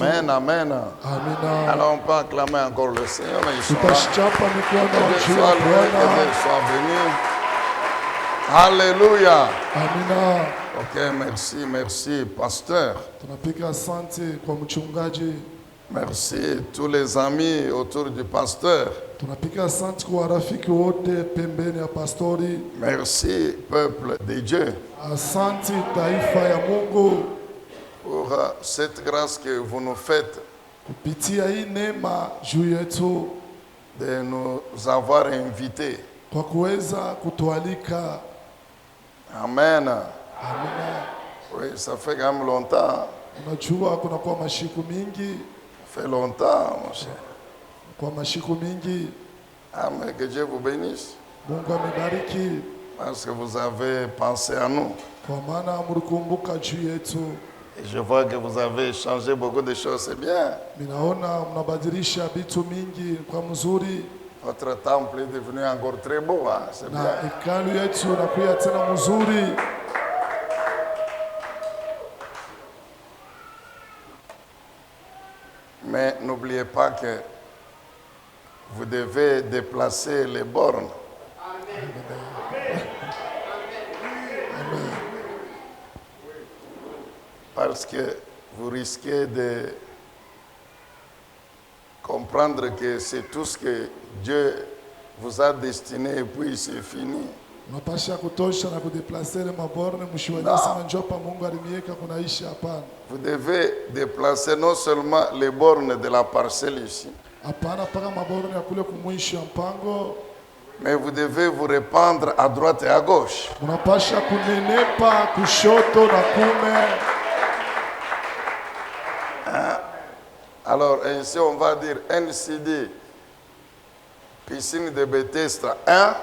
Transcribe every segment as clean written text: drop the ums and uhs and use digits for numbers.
Amen, amen. Amina. Alors on peut acclamer encore le Seigneur, mais ils sont là. Tutachapa Que mikono Dieu juu soit ya loué, que Bwana. Dieu soit béni. Alléluia. Amina. Ok, merci, merci, pasteur. Tunapiga asante kwa mchungaji. Merci tous les amis autour du pasteur. Tunapiga asante kwa rafiki wote pembeni ya pastori. Merci, peuple de Dieu, Asante taifa ya Mungu pour cette grâce que vous nous faites kupitia hii neema juu yetu de nous avoir invités. kwa kuweza kutualika. Amen. Amina. Oui, ça fait quand même longtemps. Unajua kunakuwa mashiku mingi, Ça fait longtemps, mon cher. kwa mashiku mingi. Amen. Que Dieu vous bénisse. Mungu amebariki Parce que vous avez pensé à nous. kwa maana mlikumbuka juu yetu. Et je vois que vous avez changé beaucoup de choses. C'est bien. Ninaona mnabadilisha vitu mingi kwa mzuri, Votre temple est devenu encore très beau. Hein? C'est na bien. hekalu yetu inakuwa tena mzuri. Mais n'oubliez pas que vous devez déplacer les bornes. Parce que vous risquez de comprendre que c'est tout ce que Dieu vous a destiné et puis c'est fini. Unapasha kutosha na kudeplace ile maborne mshiwaje sana njopa Mungu alimiweka kunaishi hapana. Vous devez déplacer non seulement les bornes de la parcelle ici, Hapana paka maborne ya kule kumwisho ya mpango. mais vous devez vous répandre à droite et à gauche. Unapasha kunenepa kushoto na kume. Alors ainsi on va dire NCD, piscine de Bethesda 1,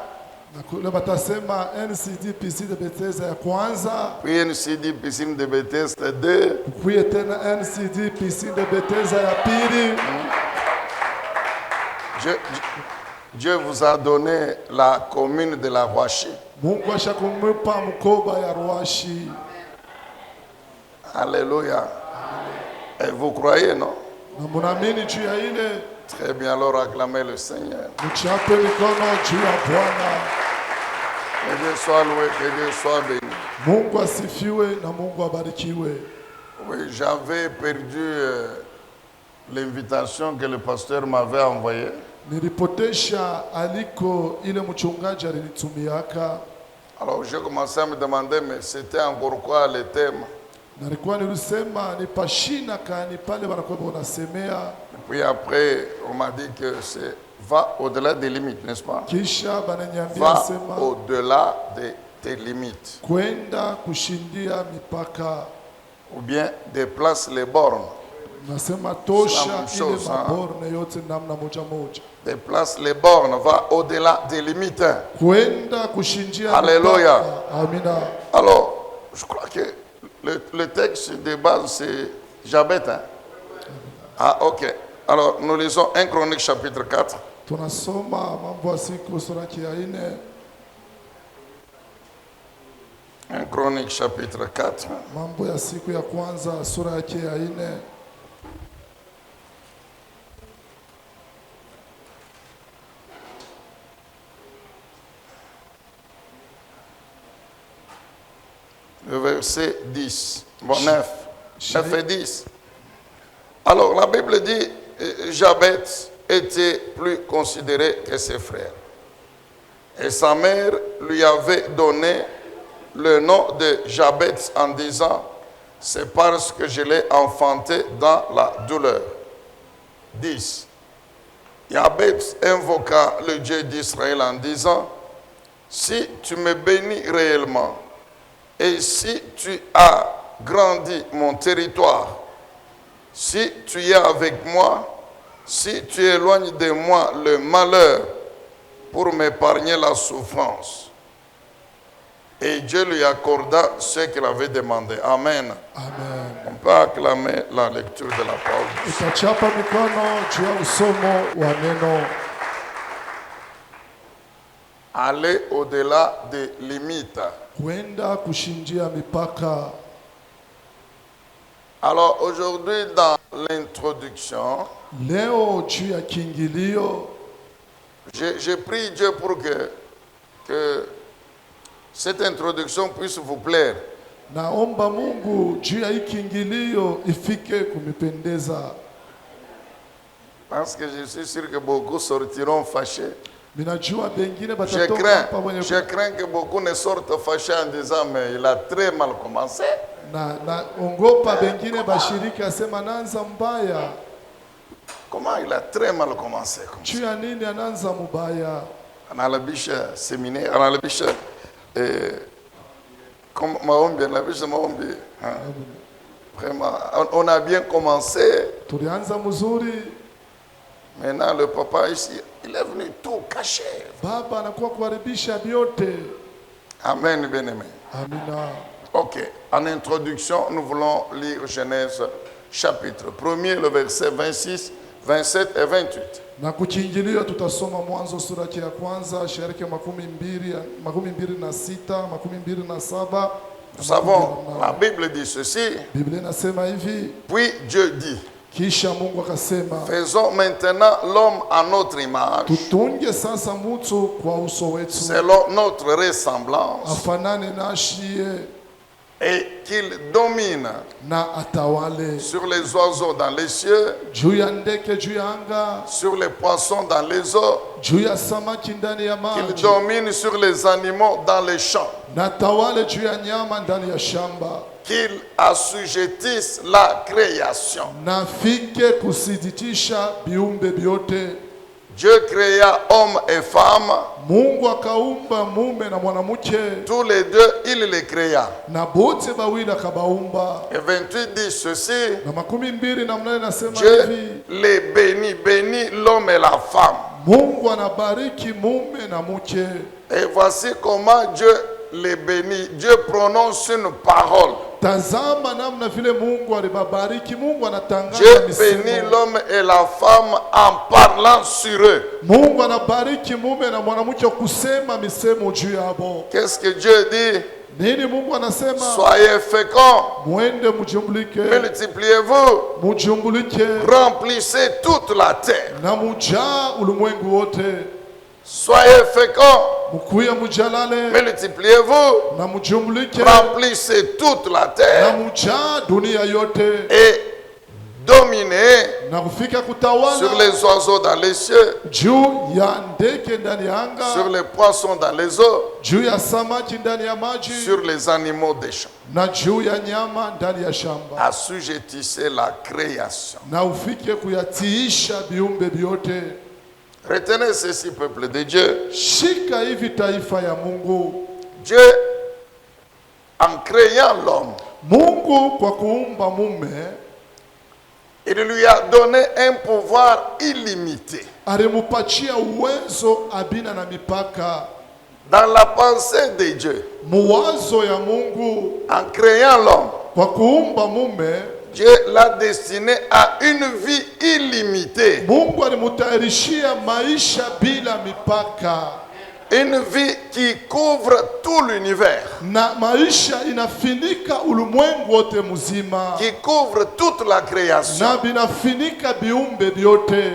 Na kule batasema NCD PC de Bethesda ya kwanza, puis NCD, piscine de Bethesda 2, kuye tena NCD PC de Bethesda ya pili. Dieu vous a donné la commune de la Roachi. Mungu ashakumpa mkoba ya Ruashi. Alléluia. Et vous croyez, non? Na munaamini juu ya ile, Très bien, alors acclamez le Seigneur. mchape mikono juu ya Bwana. Que Dieu soit loué, que Dieu soit béni. Mungu asifiwe na Mungu abarikiwe. Oui, j'avais perdu l'invitation que le pasteur m'avait envoyée. Nilipotesha aliko ile mchungaji alinitumiaka. Alors j'ai commencé à me demander, mais c'était encore quoi le thème? Nilikuwa nilisema ni pashina kani pale wanakuwa wanasemea, Puis après, on m'a dit que c'est va au-delà des limites, n'est-ce pas? kisha bananiambia Va sema au-delà de tes limites. kwenda kushindia mipaka. Ou bien déplace les bornes. Nasema C'est la tosha même ile chose, hein. maborne yote namna moja moja. Déplace les bornes, va au-delà des limites. Hein. Kwenda kushindia Alléluia. mipaka. Amina. Alors, je crois que le texte de base, c'est Jabet. Hein? Ah, ok. Alors, nous lisons 1 Chronique chapitre 4. Tunasoma mambo ya siku sura ya 4. 1 Chronique chapitre 4. Mambo ya siku ya kwanza sura yake ya 4. Le verset 10. Bon, 9. 9 et 10. Alors, la Bible dit, Jabet était plus considéré que ses frères. Et sa mère lui avait donné le nom de Jabet en disant, c'est parce que je l'ai enfanté dans la douleur. 10. Jabet invoqua le Dieu d'Israël en disant, si tu me bénis réellement, et si tu as grandi mon territoire, si tu es avec moi, si tu éloignes de moi le malheur pour m'épargner la souffrance. Et Dieu lui accorda ce qu'il avait demandé. Amen. Amen. On peut acclamer la lecture de la parole. Utachapa mikono juu ya usomo wa neno. Aller au-delà des limites. Kwenda kushindia mipaka. Alors aujourd'hui, dans l'introduction, Leo juu ya kiingilio, j'ai prié Dieu pour que cette introduction puisse vous plaire. naomba Mungu juu ya hii kiingilio ifike kumipendeza. Parce que je suis sûr que beaucoup sortiront fâchés. Minajua bengine Je batatoka hapa wenye crains que beaucoup ne sortent fâchés en disant mais il a très mal commencé. na ongopa bengine bashirika asema nanza mbaya. Comment il a très mal commencé comme ça? Juu ya nini ananza mubaya? Analabisha séminaire, analabisha comme maombi, analabisha maombi. Hein. Vraiment, on a bien commencé. Tulianza mzuri, Maintenant le papa ici, il est venu tout cacher. baba anakuwa kuharibisha vyote. Amen, bien-aimé. Amina. Ok, en introduction, nous voulons lire Genèse chapitre 1er, le verset 26, 27 et 28. Na kukiingilio tutasoma Mwanzo sura ya kwanza shariki makumi mbili na sita, makumi mbili na saba. Nous savons, la Bible dit ceci, Biblia inasema hivi, puis Dieu dit, kisha Mungu akasema, faisons maintenant l'homme à notre image, tutunge sasa mtu kwa uso wetu, selon notre ressemblance, afanane nashie, et qu'il domine na atawale sur les oiseaux dans les cieux, juu ya ndege juu ya anga, sur les poissons dans les eaux, juu ya samaki ndani ya qu'il maji, domine sur les animaux dans les champs, na atawale juu ya nyama ndani ya shamba, qu'il assujettisse la création. na afike kusiditisha viumbe vyote. Dieu créa homme et femme, Mungu akaumba mume na mwanamke, tous les deux, il les créa. na bote bawili akabaumba. Et 28 dit ceci, Na makumi mbili na mnane nasema Dieu hivi, les bénit l'homme et la femme. Mungu anabariki mume na mke. Et voici comment Dieu les bénit. Dieu prononce une parole. Tazama namna vile Mungu alibabariki. Mungu anatangaza Dieu bénit misemo. l'homme et la femme en parlant sur eux. Mungu anabariki mume na mwanamke kusema misemo juu yabo. Qu'est-ce que Dieu dit? Nini Mungu anasema? Soyez féconds, Mwende mjumlike, multipliez-vous, mjumlike remplissez toute la terre. na mujaa ulimwengu wote. Soyez féconds, Mkuye mujalale multipliez-vous, na mjumlike remplissez toute la na terre mujaa dunia yote, et dominez na kufika sur kutawala les oiseaux dans les cieux, juu ya ndege ndani ya anga, sur les poissons dans les eaux, juu ya samaki ndani ya maji, sur les animaux des champs. na juu ya nyama ndani ya shamba, Assujettissez la création. na ufike kuyatiisha viumbe vyote. Retenez ceci, peuple de Dieu. Shika hivi taifa ya Mungu. Dieu, en créant l'homme, Mungu kwa kuumba mume il lui a donné un pouvoir illimité. alimupatia uwezo abina na mipaka. Dans la pensée de Dieu, Muwazo ya Mungu en créant l'homme, kwa kuumba mume, Dieu l'a destiné à une vie illimitée. Mungu alimutayarishia maisha bila mipaka, Une vie qui couvre tout l'univers, na maisha inafinika ulimwengu wote mzima, qui couvre toute la création. na binafinika viumbe vyote,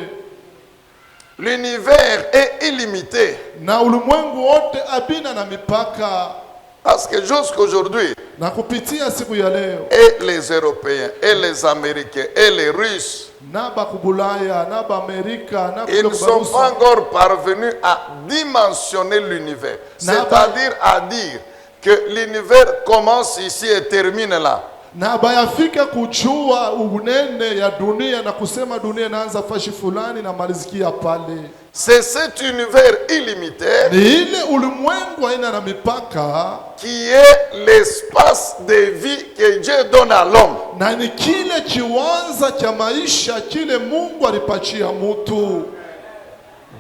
L'univers est illimité. na ulimwengu wote abina na mipaka. Parce que jusqu'aujourd'hui, Na kupitia siku ya leo, et les Européens, et les Américains, et les Russes, na bakubulaya na Amerika na ils ne sont pas encore parvenus à dimensionner l'univers. C'est-à-dire à dire que l'univers commence ici et termine là. na bayafika kujua unene ya dunia na kusema dunia inaanza fashi fulani na malizikia pale. C'est cet univers illimité Ni ile ulimwengu haina na mipaka, qui est l'espace de vie que Dieu donne à l'homme. na ni kile kiwanza cha maisha kile Mungu alipatia mutu.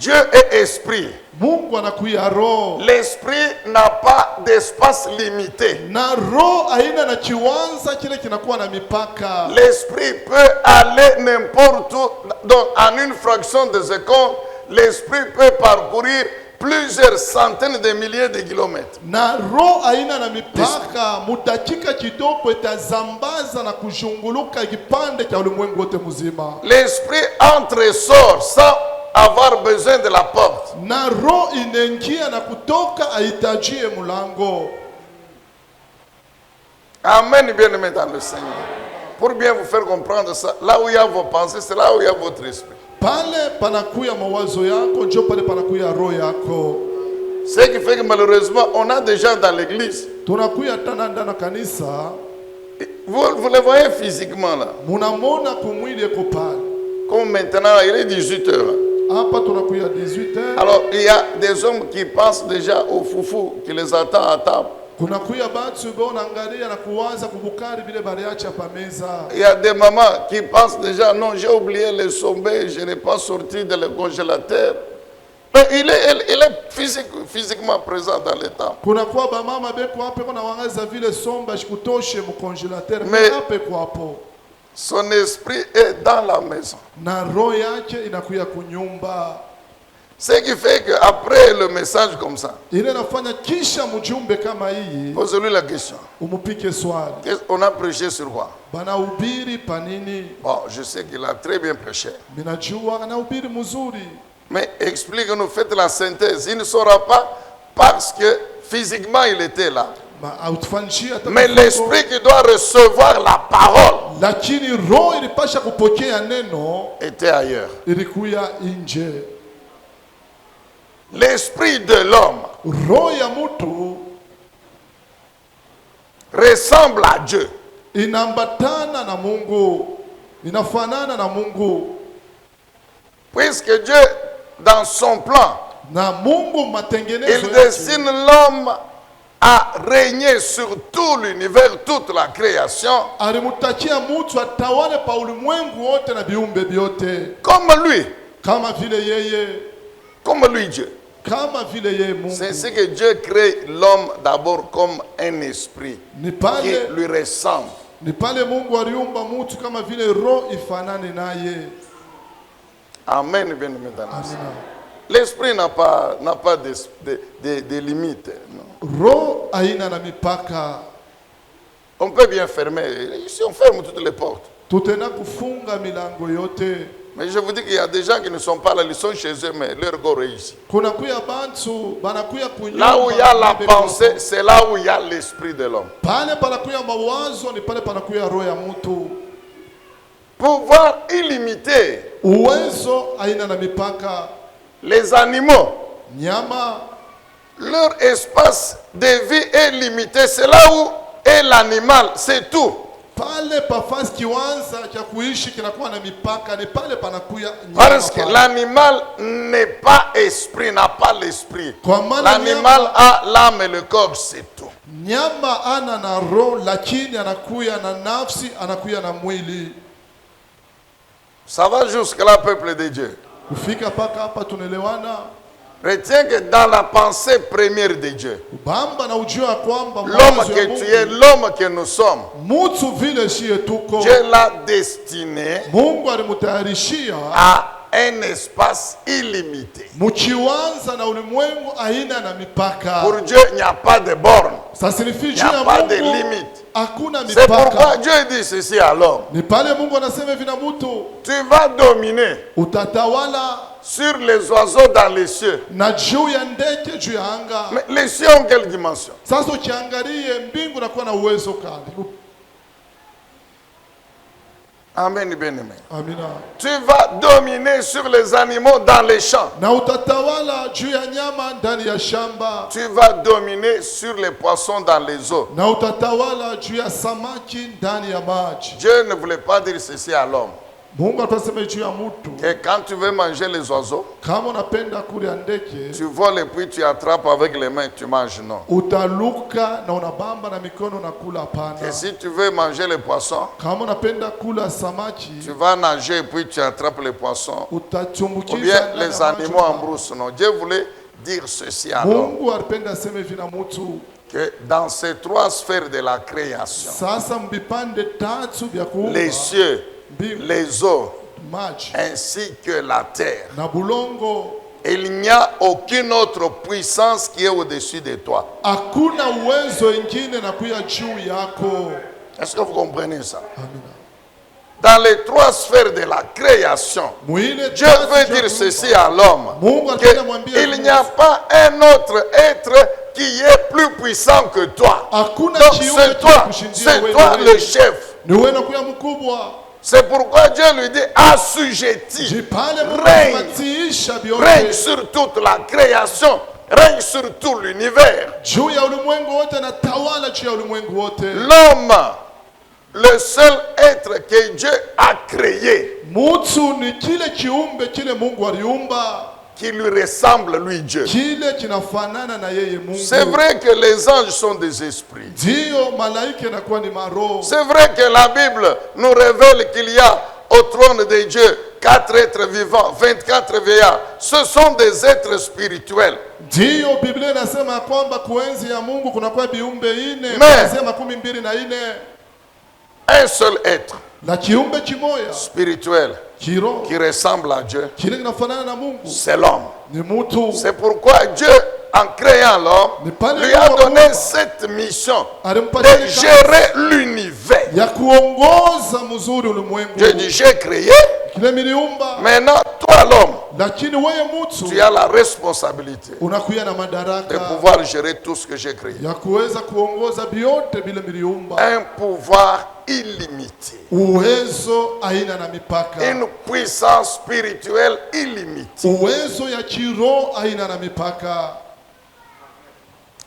Dieu est esprit. Mungu anakuya roho, L'esprit n'a pas d'espace limité. na roho haina na kiwanza kile kinakuwa na mipaka. L'esprit peut aller n'importe où. Donc, en une fraction de seconde, l'esprit peut parcourir plusieurs centaines de milliers de kilomètres. Na roho aina na mipaka, mudakika kidogo itazambaza na kuzunguluka kipande cha ulimwengu wote mzima. L'esprit entre et sort sans avoir besoin de la porte. Na roho inaingia na kutoka aitajie mulango. Amen, bien-aimés dans le Seigneur. Pour bien vous faire comprendre ça, là où il y a vos pensées, c'est là où il y a votre esprit. Pale panakuya mawazo yako, njo pale panakuya roho yako. Ce qui fait que malheureusement, on a des gens dans l'église. Tunakuya tana ndana kanisa. Vous les voyez physiquement là. Munamona kumwili eko pale. Comme maintenant, il est 18 heures. Hapa tunakuya 18 heures. Alors, il y a des hommes qui pensent déjà au foufou, qui les attend à table. Kunakuya batu bona angalia na kuwaza kubukari bile bariacha pa meza. Il y a des mamans qui pensent déjà, non, j'ai oublié le sommet, je n'ai pas sorti de le congélateur. Mais il est physiquement présent dans le temple. Kunakuwa ba mama beko hapo kuna wangaza vile somba shikutoshe mu congélateur Mais hapo kwa hapo. Son esprit est dans la maison. Na roho yake inakuya kunyumba. Ce qui fait qu'après le message comme ça, Ile nafanya kisha mjumbe kama hii. posez-lui la question. Umupike swali. On a prêché sur quoi? Bana ubiri panini. Bon, je sais qu'il a très bien prêché. Minajua anaubiri mzuri. Mais explique-nous, faites la synthèse. Il ne saura pas parce que physiquement il était là. Mais l'esprit qui doit recevoir la parole Lakini roho ilipasha kupokea neno était ailleurs. ilikuya nje. L'esprit de l'homme Roho ya mtu ressemble à Dieu. inambatana na Mungu, inafanana na Mungu. Puisque Dieu, dans son plan, Na Mungu matengenezo il destine l'homme à régner sur tout l'univers, toute la création, alimutakia mtu atawale pa ulimwengu wote na viumbe vyote comme lui, kama vile yeye, comme lui Dieu. kama vile yeye Mungu. C'est ainsi que Dieu crée l'homme d'abord comme un esprit Ni qui pale lui ressemble. ni pale Mungu aliumba mtu kama vile roho ifanane naye. Amen, bien-aimés dans le Amina. Seigneur. L'esprit n'a pas de limites. Non. Roho haina na mipaka. On peut bien fermer. Ici, on ferme toutes les portes. Tutenda kufunga milango yote. Mais je vous dis qu'il y a des gens qui ne sont pas là, ils sont chez eux, mais leur corps est ici. Kuna kuya bantu banakuya kunyumba. Là où il y a la pensée, c'est là où il y a l'esprit de l'homme. Pale panakuya mawazo ni pale panakuya roho ya mtu. Pouvoir illimité. Uwezo haina na mipaka. Les animaux, Nyama leur espace de vie est limité. C'est là où est l'animal, c'est tout. pale pafasi kiwanza cha kuishi kinakuwa na mipaka, ni pale panakuya nyama. Parce que l'animal n'est pas esprit, n'a pas l'esprit. Kwa maana L'animal a l'âme et le corps, c'est tout. nyama ana na roho, lakini anakuya na nafsi, anakuya na mwili. Ça va jusque là, peuple de Dieu. Kufika paka hapa tunaelewana. Retiens que dans la pensée première de Dieu, Bamba na ujua kwamba l'homme mawazo ya que tu es, Mungu, l'homme que nous sommes, mtu vile shie tuko, Dieu l'a destiné Mungu alimutayarishia à un espace illimité. mukiwanza na ulimwengu aina na mipaka. Pour Dieu, il n'y a pas de borne. Ça signifie Il n'y juu a ya pas de Mungu limite. hakuna C'est pourquoi mipaka. Dieu dit ceci à l'homme. Ni pale Mungu anasema hivi na mtu, Tu vas dominer utatawala sur les oiseaux dans les cieux. na juu ya ndege juu ya anga. Mais les cieux ont quelle dimension? Sasa ukiangalie mbingu nakuwa na uwezo kali. Amen, bien-aimé. Amina. Tu vas dominer sur les animaux dans les champs. Na utatawala juu ya nyama ndani ya shamba. Tu vas dominer sur les poissons dans les eaux. Na utatawala juu ya samaki ndani ya maji. Dieu ne voulait pas dire ceci à l'homme. Mungu atasema juu ya mtu, Et quand tu veux manger les oiseaux, kama unapenda kula ndege, tu voles et puis tu attrapes avec les mains, tu manges, non. utaluka na unabamba na mikono na kula. Et Hapana. si tu veux manger les poissons, Kama unapenda kula samaki, tu vas nager et puis tu attrapes les poissons. Ou utatumbukiza bien ndani ya les maji. animaux en brousse, non. Dieu voulait dire ceci à l'homme. Mungu alipenda aseme hivi na mtu, Que dans ces trois sphères de la création, sasa mbipande tatu vya kuumba, les cieux, mbingu, les eaux, maji ainsi que la terre, na bulongo, Il n'y a aucune autre puissance qui est au-dessus de toi. Hakuna uwezo ingine na kuya juu yako. Est-ce que vous comprenez ça? Amina. Dans les trois sphères de la création, Mwile Dieu veut dire ceci à l'homme, Mungu anataka mwambie qu'il n'y a pas un autre être qui est plus puissant que toi. hakuna Donc kiumbe c'est toi le chef. ni wewe na kuya mkubwa. C'est pourquoi Dieu lui dit assujetti, Jipale Mungu règne, kumatisha règne vyote sur toute la création, règne sur tout l'univers. juu ya ulimwengu wote na tawala juu ya ulimwengu wote. L'homme, le seul être que Dieu a créé, Mutu ni kile kiumbe kile Mungu aliumba, qui lui ressemble, lui Dieu. kile kinafanana na yeye Mungu. C'est vrai que les anges sont des esprits. Ndio malaika inakuwa ni maroho. C'est vrai que la Bible nous révèle qu'il y a au trône de Dieu 4 êtres vivants, 24 vieillards. Ce sont des êtres spirituels. Ndio Biblia inasema kwamba kuenzi ya Mungu kunakuwa viumbe ine, Mais- kuanzia 24. Un seul être La kiumbe kimoya spirituel kiroho qui ressemble à Dieu, kile kinafanana na Mungu c'est l'homme. ni mutu. C'est pourquoi Dieu, en créant l'homme, lui a donné cette mission Alimpatia de gérer l'univers. ya kuongoza mzuri ulimwengu. Dieu dit, j'ai créé, Kile miliumba, maintenant toi l'homme, lakini wewe tu mutu as la responsabilité unakuya na de madaraka pouvoir gérer tout ce que j'ai créé. ya kuweza kuongoza vyote vile miliumba. Un pouvoir illimité. Uwezo aina na mipaka. Une puissance spirituelle illimitée. Uwezo ya kiroho aina na mipaka.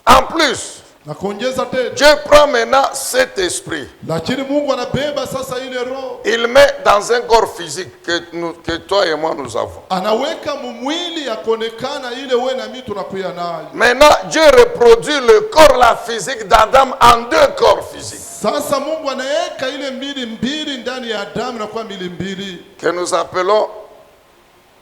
En plus, Na kuongeza tena, Dieu prend maintenant cet esprit. lakini Mungu anabeba sasa ile roho, Il met dans un corps physique que toi et moi nous avons. anaweka mumwili ya kuonekana ile wewe na mimi tunakuya nayo. Maintenant, Dieu reproduit le corps, la physique d'Adam en deux corps physiques. Sasa Mungu anaweka ile mbili mbili ndani ya Adamu na kwa mbili mbili. Que nous appelons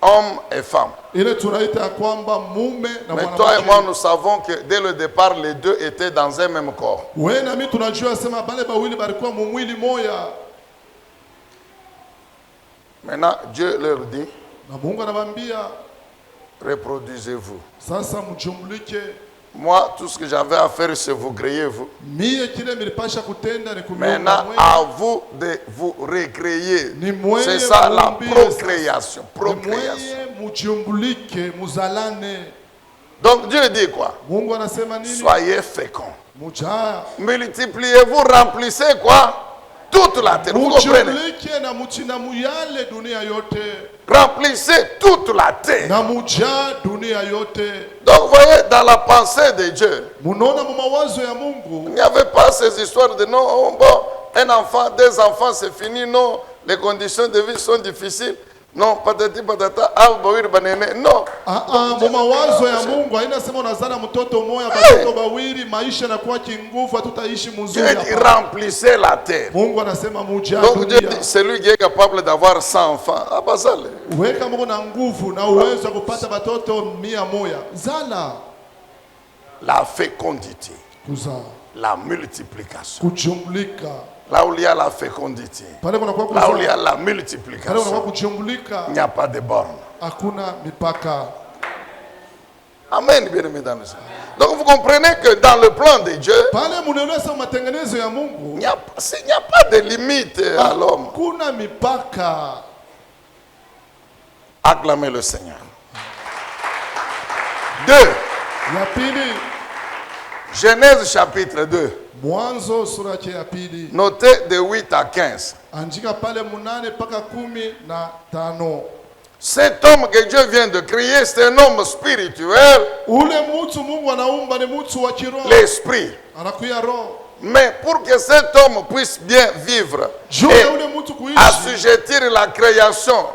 homme et femme. Ile tunaita ya kwamba mume na Mais toi et moi, mwanamke. nous savons que dès le départ, les deux étaient dans un même corps. Wewe na mimi tunajua sema bale bawili balikuwa mumwili moya. Maintenant, Dieu leur dit, Na Mungu anabambia reproduisez-vous. sasa mjumlike. Moi, tout ce que j'avais à faire, c'est vous créer, vous. Mie kile nilipasha kutenda ni kumiumba Maintenant, mwenye. à vous de vous recréer. Ni mwenye C'est ça la muumbile procréation. Ni Procréation. mwenye mjumbulike, muzalane. Donc Dieu dit quoi? Mungu anasema nini? Soyez féconds. Mujaa. Multipliez-vous, remplissez quoi? Toute la terre. Vous comprenez? Mujumlike na mutina muyale dunia yote. Remplissez toute la terre. Na mujaa dunia yote. Donc vous voyez, dans la pensée de Dieu, Munaona mu mawazo ya il Mungu. n'y avait pas ces histoires de non, oh, bon, un enfant, deux enfants, c'est fini. Non, les conditions de vie sont difficiles. Non, patati patata, albawir banene. Non. Mu mawazo ya Mungu haina sema unazana mtoto moya batoto bawili maisha yanakuwa kinguvu hatutaishi mzuri. Dieu dit hapa. remplissez la terre. Mungu anasema mujaa Donc Dieu dunia. dit, celui qui est capable d'avoir 100 enfants, ah bah ça, Weka Mungu na nguvu na uwezo wa kupata batoto 100. Zala la fécondité, kuzaa, la multiplication. kujumlika. Là où il y a la fécondité, Pale kunakuwa là où il y kuzaa, a la pale kunakuwa multiplication, kujumlika, il n'y a pas de borne. hakuna mipaka. Amen, bien aimé dans le Seigneur. Donc vous comprenez que dans le plan de Dieu, Pale munaeleza matengenezo ya Mungu il n'y a pas de limite à l'homme. hakuna mipaka. Acclamez le Seigneur. 2. Ya pili, Genèse chapitre 2. Mwanzo sura yake ya pili. Notez de 8 à 15. Andika pale 8 mpaka 15. Cet homme que Dieu vient de créer, c'est un homme spirituel, Ule mutu Mungu anaumba ni mutu wa kiroho. l'esprit. Anakuya roho. Mais pour que cet homme puisse bien vivre Juu et ya ule mutu kuishi assujettir la création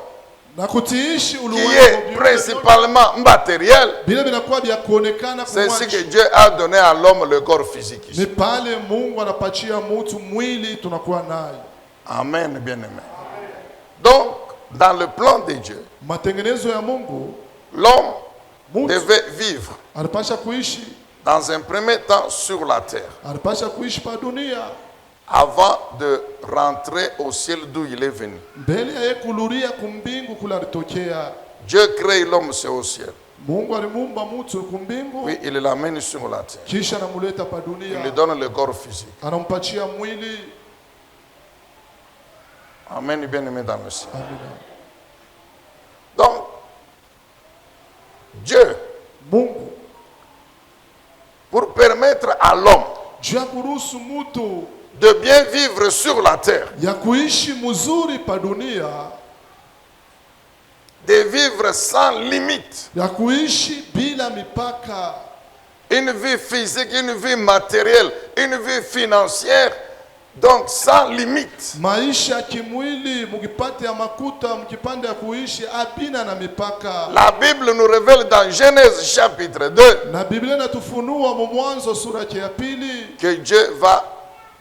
na kutiishi qui ulimwengu est principalement matérielle, bila vinakuwa vya kuonekana c'est ainsi que kumwachi. Dieu a donné à l'homme le corps physique. Ni pale Mungu anapatia mutu mwili tunakuwa naye. Amen, bien-aimé. Donc, dans le plan de Dieu, Matengenezo ya Mungu, l'homme mutu devait vivre alipasha kuishi, dans un premier temps sur la terre alipasha kuishi pa dunia avant de rentrer au ciel d'où il est venu. mbele ya yeye kuluria kumbingu kula alitokea. Dieu crée l'homme, c'est au ciel. Mungu alimuumba mtu kumbingu, puis il l'amène sur la terre. kisha anamuleta pa Il lui dunia, donne le corps physique. anampatia mwili. Amen, bien-aimé dans le Seigneur. Amina. Donc, Dieu, Mungu pour permettre à l'homme juu ya kuruhusu mtu de bien vivre sur la terre, ya kuishi mzuri pa dunia, de vivre sans limite, ya kuishi bila mipaka, une vie physique, une vie matérielle, une vie financière, donc sans limite. maisha ya kimwili, mkipate ya makuta, mkipande ya kuishi apina na mipaka. La Bible nous révèle dans Genèse chapitre 2 Na Biblia inatufunua Mwanzo sura ya pili, que Dieu va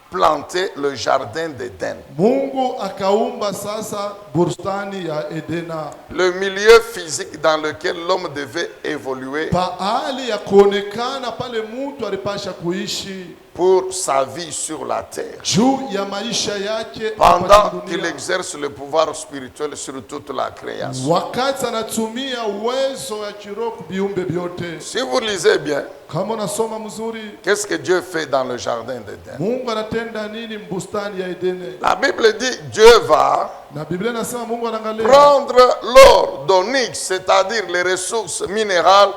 planter le jardin d'Éden. Mungu akaumba sasa bustani ya Edena, Le milieu physique dans lequel l'homme devait évoluer pahali ya kuonekana pale mtu alipasha kuishi pour sa vie sur la terre, juu ya maisha yake hapa pendant dunia. qu'il exerce le pouvoir spirituel sur toute la création. Wakati anatumia uwezo ya kiroho viumbe vyote. Si vous lisez bien, Kama unasoma mzuri, qu'est-ce que Dieu fait dans le jardin d'Éden? Mungu anatenda nini mbustani ya Edene? La Bible dit Dieu va Na Biblia inasema Mungu anaangalia prendre l'or d'onyx, c'est-à-dire les ressources minérales,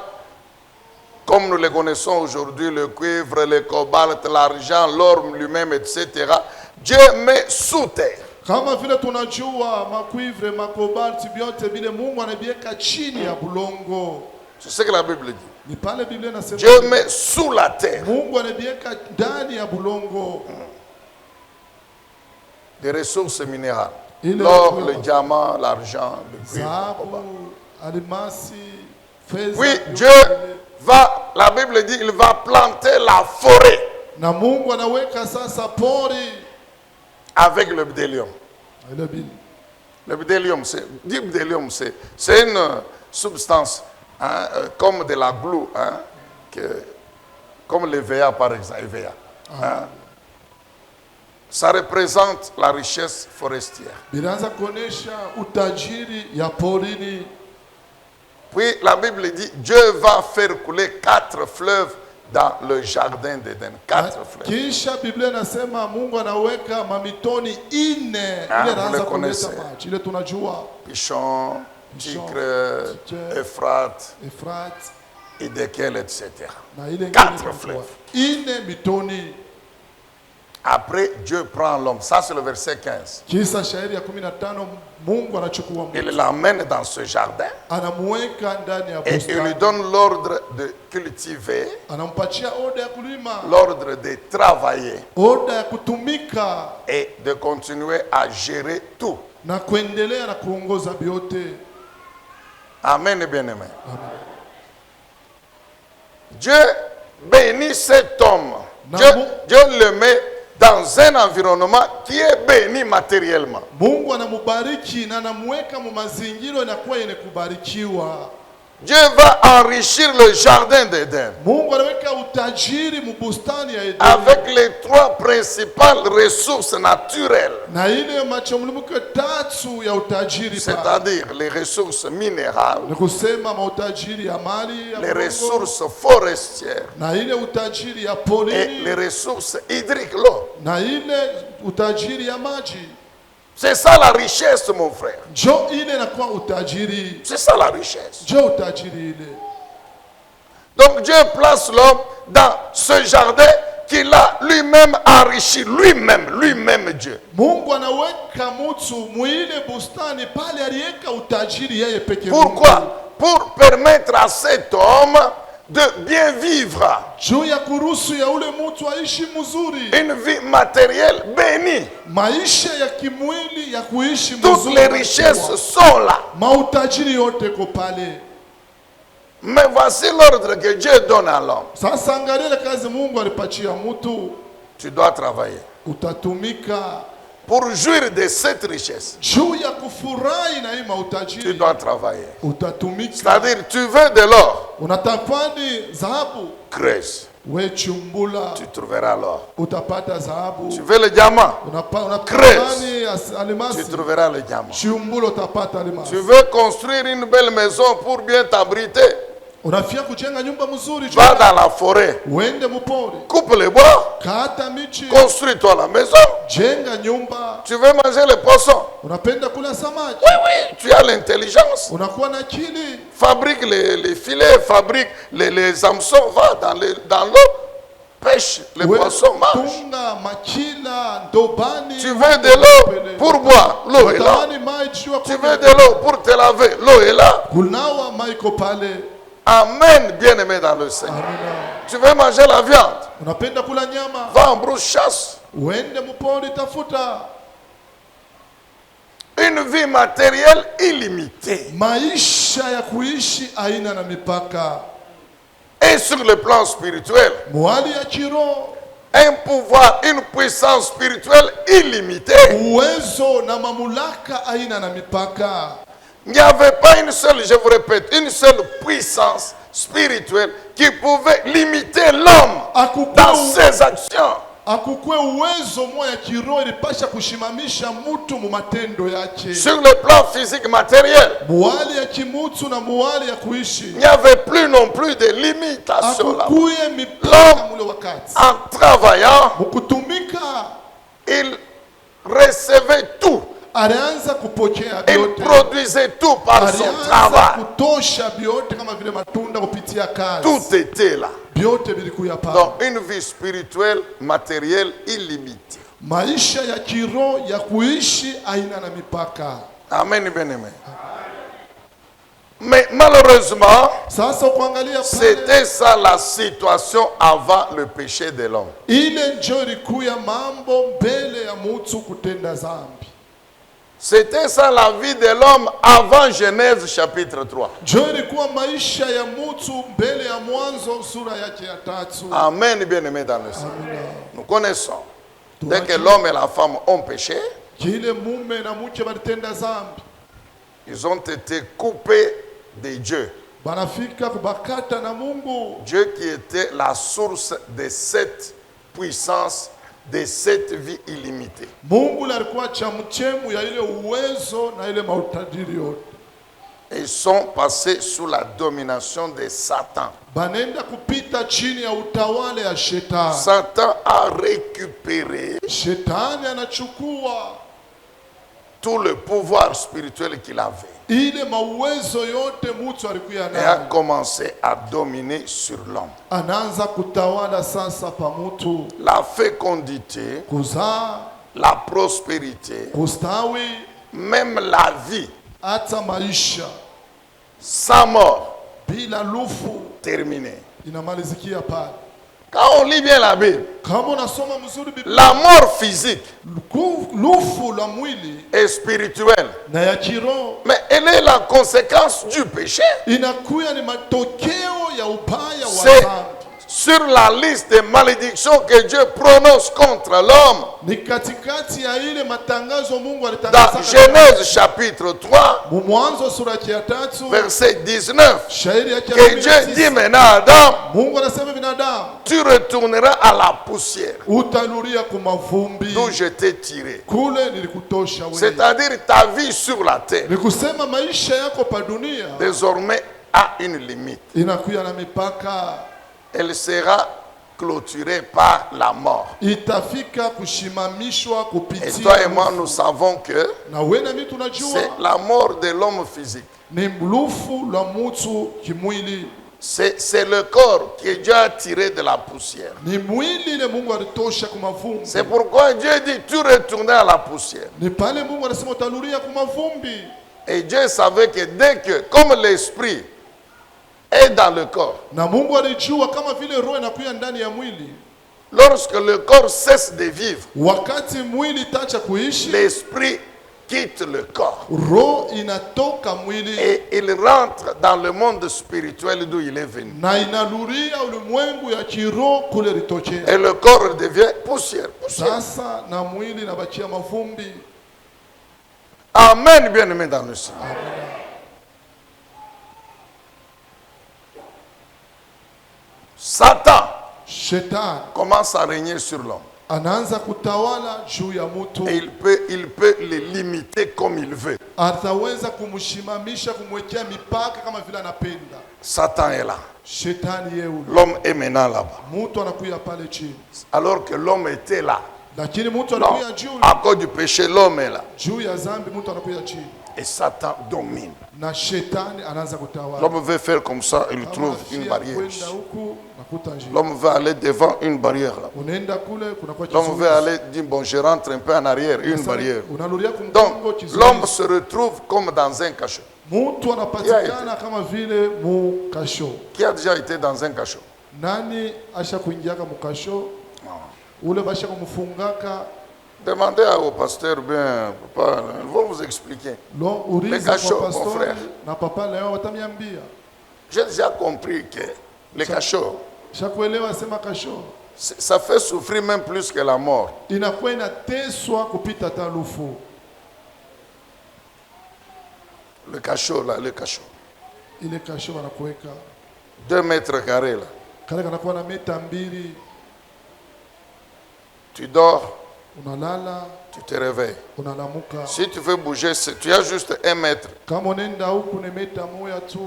comme nous les connaissons aujourd'hui, le cuivre, le cobalt, l'argent, l'or lui-même, etc. Dieu met sous terre. kama vile tunajua makuivre, makobalti vyote vile Mungu anaviweka chini ya bulongo. C'est ce que la Bible dit. Ni pale Biblia inasema Dieu met sous la terre Mungu anaviweka ndani ya bulongo des ressources minérales. Il est L'or, le- le diamant, l'argent, le cuivre, le cobalt. dhahabu, almasi, fedha. Oui, Dieu va, la Bible dit, il va planter la forêt Na Mungu anaweka sasa pori avec le bdellium. ile Biblia. Le bdellium, du bdellium, c'est une substance hein, comme de la glue, hein, comme l'EVA par exemple. EVA, hein. Ça représente la richesse forestière. Binaanza kuonesha utajiri ya porini. Puis la Bible dit, Dieu va faire couler 4 fleuves dans le jardin d'Éden. 4 fleuves. Kisha Biblia inasema Mungu anaweka mamitoni ine Ah, ile vous anaanza le kuleta connaissez. maji ile tunajua Pichon, Pichon, Tigre, Tigre, Euphrate, Efrat Edekel, etc. na ile ingine 4 tunajua. fleuves. Ine mitoni. Après, Dieu prend l'homme. Ça, c'est le verset 15. Kisa shairi ya 15 Mungu anachukua Il mtu l'emmène dans ce jardin anamuweka ndani ya et il lui bustani, donne l'ordre de cultiver, anampatia oda ya kulima, l'ordre de travailler oda ya kutumika et de continuer à gérer tout. na kuendelea na kuongoza vyote. Amen et bien-aimé. Dieu bénit cet homme. Dieu le met dans un environnement qui est béni matériellement. Mungu anamubariki na anamuweka mu mazingira inakuwa yenye kubarikiwa. Dieu va enrichir le jardin d'Éden Mungu anaweka utajiri mu bustani ya Edeni avec les 3 principales ressources naturelles, na ile machomlimuko tatu ya utajiri pa. c'est-à-dire les ressources minérales, Ni kusema mautajiri ya mali ya les udongo, ressources forestières na ile utajiri ya et porini les ressources hydriques, l'eau. na ile utajiri ya maji. C'est ça la richesse, mon frère. Jo ile inakuwa utajiri. C'est ça la richesse. Jo utajiri ile. Donc Dieu place l'homme dans ce jardin qu'il a lui-même enrichi, lui-même Dieu. Mungu anaweka mtu mwile bustani pale aliweka utajiri yeye peke. Pourquoi? Pour permettre à cet homme de bien vivre Juu ya kuruhusu ya ule mtu aishi mzuri. une vie matérielle bénie. Maisha ya kimwili ya kuishi Toutes mzuri. les richesses sont là. Mautajiri yote ko pale. Mais voici l'ordre que Dieu donne à l'homme. Sasa angalia ile kazi Mungu alipatia mtu, Tu dois travailler utatumika pour jouir de cette richesse. juu ya kufurahi na hii Tu mautajiri. dois travailler. Utatumika. C'est-à-dire, tu veux de l'or, Unatamani dhahabu, creuse. we chumbula, Tu trouveras l'or. utapata dhahabu. Tu veux le diamant, Unatamani tu alimasi, trouveras le diamant. chumbula utapata alimasi. Tu veux construire une belle maison pour bien t'abriter, Unafia kujenga nyumba mzuri, Va dans la forêt. uende mpori, Coupe les bois. kata michi, Construis-toi la maison. jenga nyumba. Tu veux manger les poissons. Unapenda kula samaki, Oui, oui. Tu as l'intelligence. unakuwa na akili, Fabrique les filets, fabrique les hameçons. Va dans l'eau. Pêche les poissons, mange. tunga makila ndobani. Tu veux de l'eau pour boire. L'eau est là. Watamani maji wa Tu kunywa. veux de l'eau pour te laver. L'eau est là. Kunawa maiko pale. Amen, bien-aimé dans le Seigneur. Amina. Tu veux manger la viande. Unapenda kula nyama, Va en brousse-chasse. uende mpori, tafuta. Une vie matérielle illimitée. Maisha ya kuishi aina na mipaka. Et sur le plan spirituel, Mwali ya kiroho, un pouvoir, une puissance spirituelle illimitée. uwezo na mamlaka aina na mipaka. Il n'y avait pas une seule, je vous répète, une seule puissance spirituelle qui pouvait limiter l'homme dans ses actions. Akukwe uwezo moya kiroho ilipasha kushimamisha mtu mu matendo yake. Sur le plan physique matériel, Muwali ya kimutu na muwali ya kuishi. il n'y avait plus non plus de limitation là. Akukuye mipaka mule wakati. En travaillant, Mukutumika il recevait tout. alianza kupokea Il vyote. produisait tout par son Alianza travail. kutosha vyote kama vile matunda kupitia kazi. Tout était là. Vyote vilikuya pale. Donc une vie spirituelle, matérielle illimitée. Maisha ya kiroho ya kuishi aina na mipaka. Amen, bien-aimé. Mais malheureusement, Sasa kuangalia pale, c'était ça la situation avant le péché de l'homme. ile njo ilikuya mambo mbele ya mtu kutenda zambi. C'était ça la vie de l'homme avant Genèse chapitre 3. Njo ilikuwa maisha ya mtu mbele ya Mwanzo sura yake ya 3. Amen, bien-aimé dans le Seigneur. Amina. Nous connaissons. Dès que l'homme et la femme ont péché, Kile mume na mke balitenda zambi, ils ont été coupés de Dieu. banafika kubakata na Mungu. Dieu qui était la source de cette puissance, de cette vie illimitée. Mungu alikuwa chamchemu ya ile uwezo na ile mautajiri yote. Ils sont passés sous la domination de Satan. Banenda kupita chini ya utawala ya shetani. Satan a récupéré Shetani anachukua tout le pouvoir spirituel qu'il avait ile mauwezo yote mtu alikuwa et a nayo. commencé à dominer sur l'homme. Anaanza kutawala sasa pa mtu, La fécondité, kuzaa, la prospérité, kustawi, même la vie hata maisha sans mort bila lufu terminée. inamalizikia pale. Quand on lit bien la Bible, Kama unasoma mzuri Biblia, la mort physique lufu la mwili est spirituelle, na ya kiroho mais elle est la conséquence du péché. inakuya ni matokeo ya ubaya wa C'est dhambi. sur la liste des malédictions que Dieu prononce contre l'homme. Ni katikati ya ile matangazo Mungu Dans alitangaza Genèse chapitre 3, Mwanzo sura ya 3 verset 19, shairi yake que Dieu dit maintenant à Adam, Mungu anasema binadamu, tu retourneras à la poussière utaluria kumavumbi d'où je t'ai tiré. kule nilikutosha wewe. C'est-à-dire ta vie sur la terre, Ni kusema maisha yako pa dunia désormais, a une limite. inakuya na mipaka, Elle sera clôturée par la mort. itafika kushimamishwa Et kupitia toi et moi, lufu. nous savons que Na wewe na mimi tunajua c'est la mort de l'homme physique. ni mlufu la mtu kimwili, C'est le corps que Dieu a tiré de la poussière. ni mwili ile Mungu alitosha kumavumbi. C'est pourquoi Dieu dit, tu retournes à la poussière. Ni pale Mungu anasema utaluria kumavumbi. Et Dieu savait que dès que, comme l'esprit est dans le corps, Na Mungu alijua kama vile roho inakuya ndani ya mwili, lorsque le corps cesse de vivre, wakati mwili tacha kuishi, l'esprit quitte le corps roho inatoka mwili et il rentre dans le monde spirituel d'où il est venu. na inaluria ulimwengu ya kiroho kule litokea. Et le corps devient poussière. Sasa na mwili nabakia mavumbi. Amen, bien-aimé dans le Seigneur. Satan Shetani commence à régner sur l'homme. anaanza kutawala juu ya mtu. Et il peut les limiter comme il veut. Ataweza kumshimamisha, kumwekea mipaka kama vile anapenda. Satan est là. Shetani yeye ule. L'homme est maintenant là-bas. Mtu anakuya pale chini. Alors que l'homme était là. Lakini mtu Non, anakuya juu. à cause du péché, l'homme est là. Juu ya zambi mtu anakuya chini. Et Satan domine. Na shetani anaanza kutawala. L'homme veut faire comme ça, il trouve une barrière. Kwenda huku nakuta njia. L'homme veut aller devant une barrière là. Unaenda kule kuna kwa L'homme veut aller dire bon, je rentre un peu en arrière, une barrière. Unarudia Donc, kumkongo kizuizi. l'homme se retrouve comme dans un cachot. Mtu anapatikana kama vile mukasho. Qui a déjà été dans un cachot? Nani asha kuingiaka mukasho? Ule basha kumfungaka. Demandez au pasteur bien, papa, ils vont vous expliquer. Les cachots, mon frère. Na papa leo watamiambia. J'ai déjà compris que les cachots, Shakuelewa sema kasho. ça fait souffrir même plus que la mort. Inakuwa inateswa kupita talufu. Le cachot là, le cachot. Ile kasho wanakuweka 2 mètres carrés là. kale kanakuwa na mita 2. Tu dors, Unalala, tu te réveilles. unalamuka. Si tu veux bouger, tu as juste 1 mètre. Kama unaenda huku ni mita 1 tu.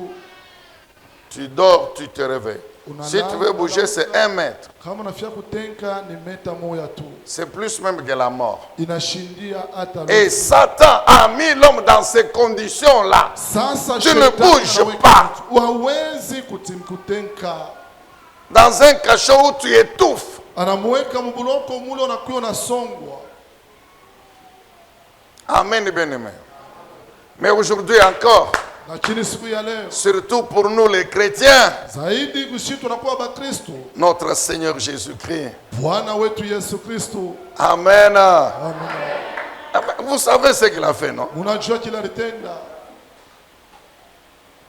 Tu dors, tu te réveilles. Si tu veux bouger, c'est 1 mètre. Kama unafia kutenka ni mita 1 tu. C'est plus même que la mort. Inashindia hata. Et Satan a mis l'homme dans ces conditions-là. Sasa Tu ne bouges pas. Hawezi kutenka. Dans un cachot où tu étouffes. Anamweka mbuloko mule unakuwa unasongwa. Amen, bien-aimé. Mais aujourd'hui encore, Lakini siku ya leo, surtout pour nous les chrétiens, zaidi kushi tunakuwa Bakristo. notre Seigneur Jésus-Christ. Bwana wetu Yesu Kristo. Amen. Amen. Vous savez ce qu'il a fait, non? Unajua kila litenda.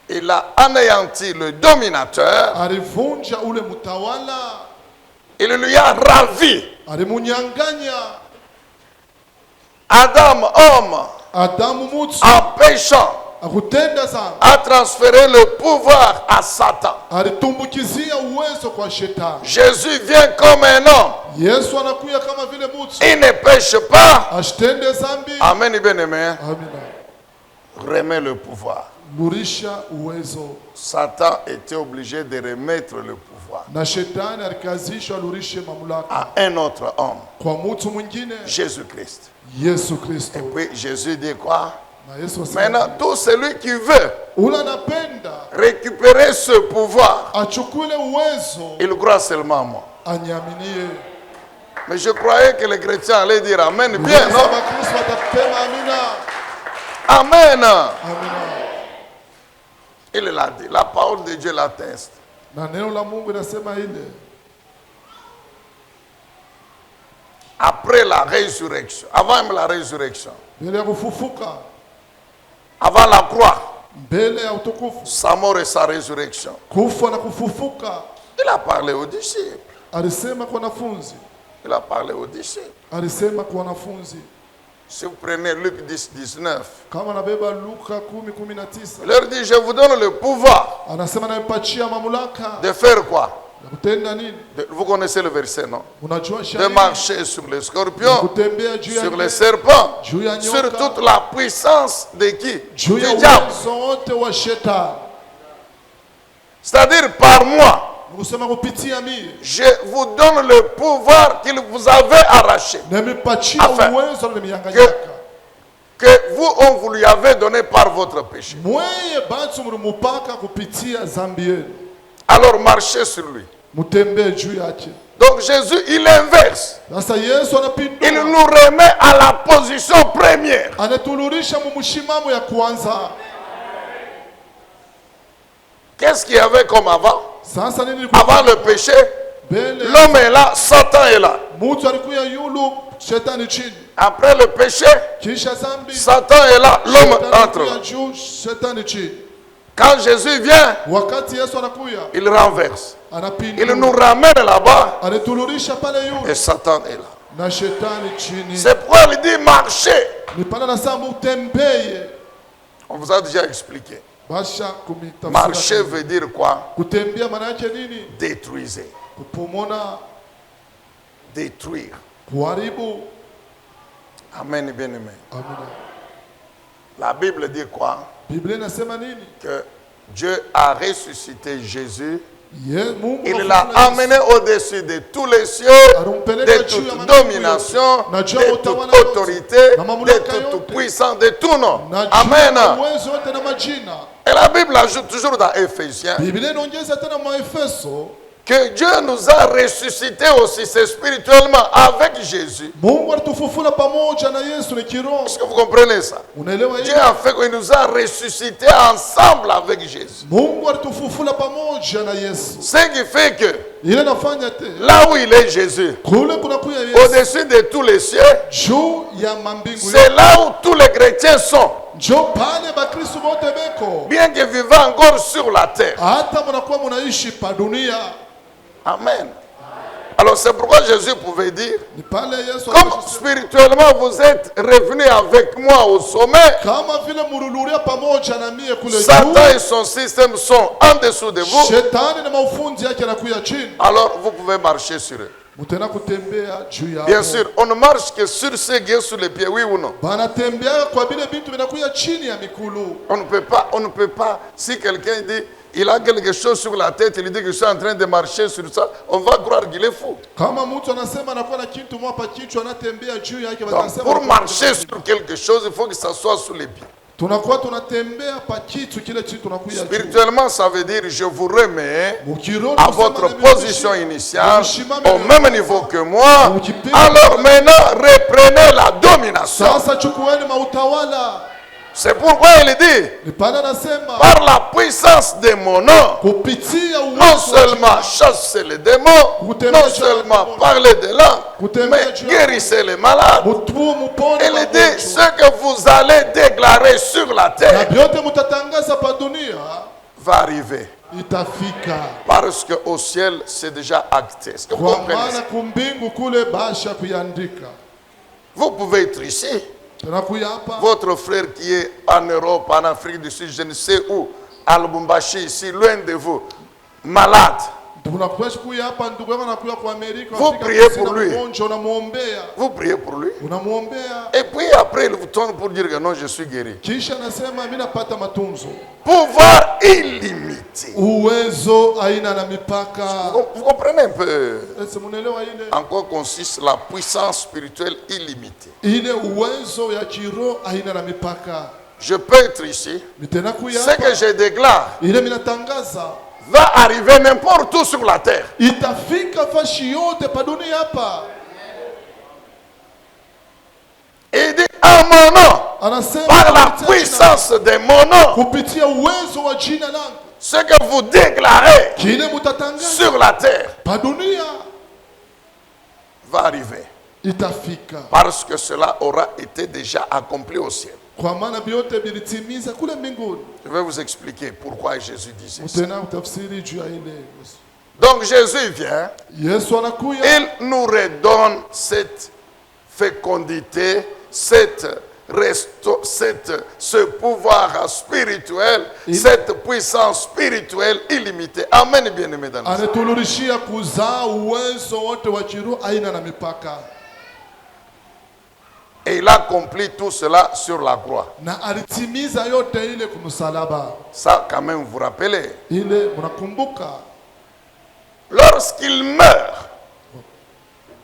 Il a anéanti le dominateur. Alivunja ule mtawala. Il lui a ravi. Alimunyanganya Adam, homme, Adamu mutu. en péchant, Akutenda sana. a transféré le pouvoir à Satan. Alitumbukizia uwezo kwa shetani. Jésus vient comme un homme. Yesu anakuya kama vile mutu. Il ne pêche pas. Ashtende zambi. Amen, bien-aimé. Amina. Remet le pouvoir. Lurisha uwezo. Satan était obligé de remettre le pouvoir Na shetani alikazishwa lurishe mamlaka à un autre homme, kwa mtu mwingine, Jésus-Christ. Yesu Kristo. Et puis Jésus dit quoi? Na Yesu asema, Maintenant, tout celui qui veut ula napenda récupérer ce pouvoir, achukule uwezo, il croit seulement à moi. anyaminie. Mais je croyais que les chrétiens allaient dire Amen. Bien, non? Bakristo watasema amina. Amen. Amina. Il l'a dit. La parole de Dieu l'atteste. Na neno la Mungu inasema ile. Après la résurrection, avant même la résurrection, Mbele ya kufufuka, avant la croix, mbele ya utukufu, sa mort et sa résurrection, kufa na kufufuka, il a parlé aux disciples. alisema kwa wanafunzi. Il a parlé aux disciples. Alisema kwa wanafunzi. Si vous prenez Luc 10, 19, Kama nabeba Luka 10:19. il leur dit, je vous donne le pouvoir Anasema nampatia mamlaka de faire quoi? ya kutenda nini? Vous connaissez le verset, non? Unajua De shairi. marcher sur les scorpions, Kutembea juu ya sur nge- les serpents, juu ya sur nyoka, toute la puissance de qui? juu ya Du diable. uwezo wote wa shetani. C'est-à-dire par moi, Nikusema kupitia mimi. je vous donne le pouvoir qu'il vous avait arraché, Nimepatia Enfin, uwezo na nimeyanganyaka. que vous, on vous lui avait donné par votre péché. Mweye batu mlimupaka kupitia zambi yenu. Alors marchez sur lui. Mutembee juu yake. Donc Jésus, il inverse. Sasa Yesu anapindua. Il nous remet à la position première. Anatulurisha mumushimamo ya kwanza. Qu'est-ce qu'il y avait comme avant? Sasa nini Avant le péché, Bele. l'homme est là, Satan est là. Mutu alikuya yulu, shetani chini. Après le péché, Kisha zambi. Satan est là, l'homme Shetani entre. alikuya juu, shetani chini. Quand Jésus vient, Wakati Yesu anakuya, il renverse. Il anapindua. nous ramène là-bas Anatulurisha pale yulu. et Satan est là. Na shetani chini. C'est pourquoi il dit marcher. Ni pale nasema utembeye. On vous a déjà expliqué. Basha kumitafsira. Marcher veut dire quoi? Kutembea maana yake nini? Détruisez. Kupomona, Détruire. kuharibu. Amen, bien-aimé. Amina. La Bible dit quoi? Biblia inasema nini? Que Dieu a ressuscité Jésus. Mungu Il l'a afufua Yesu. amené au-dessus de tous les cieux, Arumpeleka de juu ya toute mbingu domination, na juu de ya toute utawala wote, autorité, na de mamlaka toute yote, puissance, de tout nom. na juu Amen. ya uwezo wote na majina. Et la Bible ajoute toujours dans Éphésiens Biblia inaongeza tena Maefeso, que Dieu nous a ressuscités aussi, c'est spirituellement, avec Jésus. Mungu alitufufula pamoja na Yesu ni kiroho. Est-ce que vous comprenez ça? Unaelewa Dieu hili? a fait qu'il nous a ressuscités ensemble avec Jésus. Mungu alitufufula pamoja na Yesu. Ce qui fait que Ile nafanya te. là où il est Jésus, Kule kunakuya Yesu. au-dessus de tous les cieux, Juu ya mambingu c'est là où tous les chrétiens sont. Njo pale bakristo bote beko. Bien que vivant encore sur la terre. Hata mnakuwa mnaishi pa dunia. Amen. Alors c'est pourquoi Jésus pouvait dire, Ni pale Yesu comme alisema, spirituellement vous êtes revenus avec moi au sommet, kama vile mulururia pamoja na mie kule Satan juu. et son système sont en dessous de vous, Shetani na maufunzi yake yanakuya chini. alors vous pouvez marcher sur eux. Mutena kutembea juu yao. Bien sûr, on ne marche que sur ceux qui sont sous les pieds, oui ou non? Banatembea kwa vile vitu vinakuya chini ya mikulu. On ne peut pas, si quelqu'un dit, il a quelque chose sur la tête, il dit que je suis en train de marcher sur ça, on va croire qu'il est fou. Kama mtu anasema anakuwa na kitu mwapa kichwa anatembea juu yake Donc, watasema pour anakuwa na marcher kitu. sur quelque chose, il faut que ça soit sous les pieds. Tunakuwa tunatembea pa kitu kile kitu tunakuya juu. Spirituellement, ça veut dire je vous remets Mukiro à votre position initiale, au même niveau que moi. Alors maintenant, reprenez la domination. Sasa chukueni mautawala. C'est pourquoi il dit, Ni pale anasema par la puissance de mon nom, kupitia non uwezo wa seulement chasser les démons, non seulement parler de langues, mais guérissez les malades. Mutuo mupone Il dit, magonjwa. ce que vous allez déclarer sur la Na terre vyote mutatangaza pa dunia va arriver. itafika. Parce qu'au ciel, c'est déjà acté. Est-ce que vous Kwa comprenez maana ça? kumbingu kule basha kuiandika. Vous pouvez être ici. Tunakuya hapa. Votre frère qui est en Europe, en Afrique du Sud, je ne sais où, à Lubumbashi, ici, loin de vous, malade. Tunakuya kuya hapa, ndugu yako anakuya kwa Amerika. Vous Afrika priez Kusini, pour lui. mgonjwa, unamuombea. Vous priez pour lui. Unamuombea. Et puis après, il vous tourne pour dire que non, je suis guéri. Kisha anasema mimi napata matunzo. Pouvoir illimité. Uwezo aina na mipaka. Vous comprenez un peu Ese munaelewa ile? en quoi consiste la puissance spirituelle illimitée. Ile uwezo ya kiroho aina na mipaka. Je peux être ici. Mitena kuya Ce hapa. que je déclare Ile minatangaza va arriver n'importe où sur la terre. itafika fashi yote pa dunia hapa. Il dit à mon nom, Anasema par la kupitia puissance de mon nom, kupitia uwezo wa jina langu ce que vous déclarez kile mutatangaza sur la terre pa dunia va arriver. itafika, Parce que cela aura été déjà accompli au ciel. kwa maana vyote vilitimiza kule mbinguni. Je vais vous expliquer pourquoi Jésus disait ça. Mutena utafsiri juu ya ile. Donc Jésus vient, Yesu anakuya, il nous redonne cette fécondité, ce pouvoir spirituel, cette puissance spirituelle illimitée. Amen, bien-aimés dans le Seigneur. anatulurishia kuzaa uwezo wote wa kiroho aina na mipaka, Et il a accompli tout cela sur la croix. na alitimiza yote ile kumsalaba. Ça, quand même, vous vous rappelez. Ile mnakumbuka, Lorsqu'il meurt,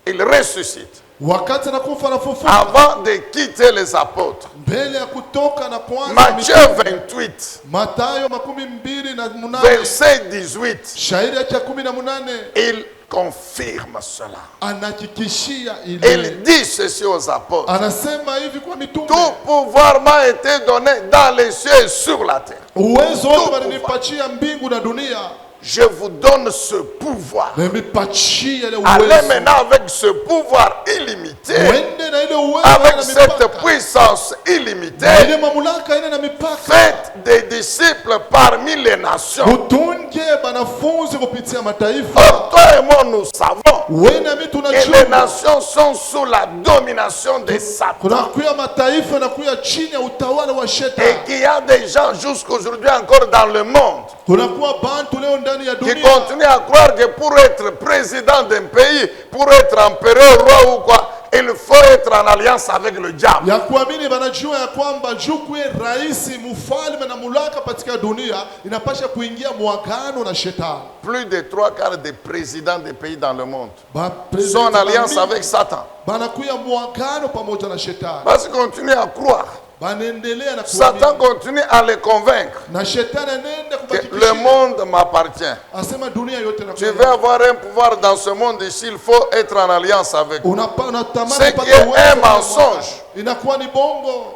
il ressuscite. wakati anakufa anafufuka, Avant de quitter les apôtres, mbele ya kutoka na kwanza Matthieu mitume. 28, Mathayo 28, verset 18, shairi ya 18, il confirme cela. anahakikishia ile. Il dit ceci aux apôtres. Anasema hivi kwa mitume, Tout pouvoir m'a été donné dans les cieux et sur la terre. uwezo wote walinipatia mbingu na dunia, Je vous donne ce pouvoir. na nimepatia ile Allez uwezo. maintenant avec ce pouvoir illimité, Uende na ile uwezo avec na cette mipaka, puissance na illimitée, ile mamlaka ina na mipaka. faites des disciples parmi les nations. Utunge banafunzi kupitia Or, mataifa. toi et moi, nous savons Wewe na mimi que les tunajua nations sont sous la domination de Satan. kunakuya mataifa na kuya chini ya utawala wa Et shetani. qu'il y a des gens jusqu'aujourd'hui encore dans le monde Kunakuwa bantu leo ndani ya qui dunia continuent à croire que pour être président d'un pays, pour être empereur, roi ou quoi, il faut être en alliance avec le diable. ya kuamini wanajua ya kwamba juu kuwe rais, mfalme na mulaka katika dunia inapasha kuingia muagano na shetani. Plus de 3/4 des présidents des pays dans le monde Ba sont en alliance avec Satan. banakuya muagano pamoja na shetani. Parce qu'ils continuent à croire. Banaendelea na Satan kuamini. continue à les convaincre Na shetani anaenda que le kubakikishia. monde m'appartient. Asema dunia yote na Tu veux avoir un pouvoir dans ce monde ici, il faut être en alliance avec lui. unatamani Ce qui kupata est uwezo un wa mensonge. inakuwa ni bongo.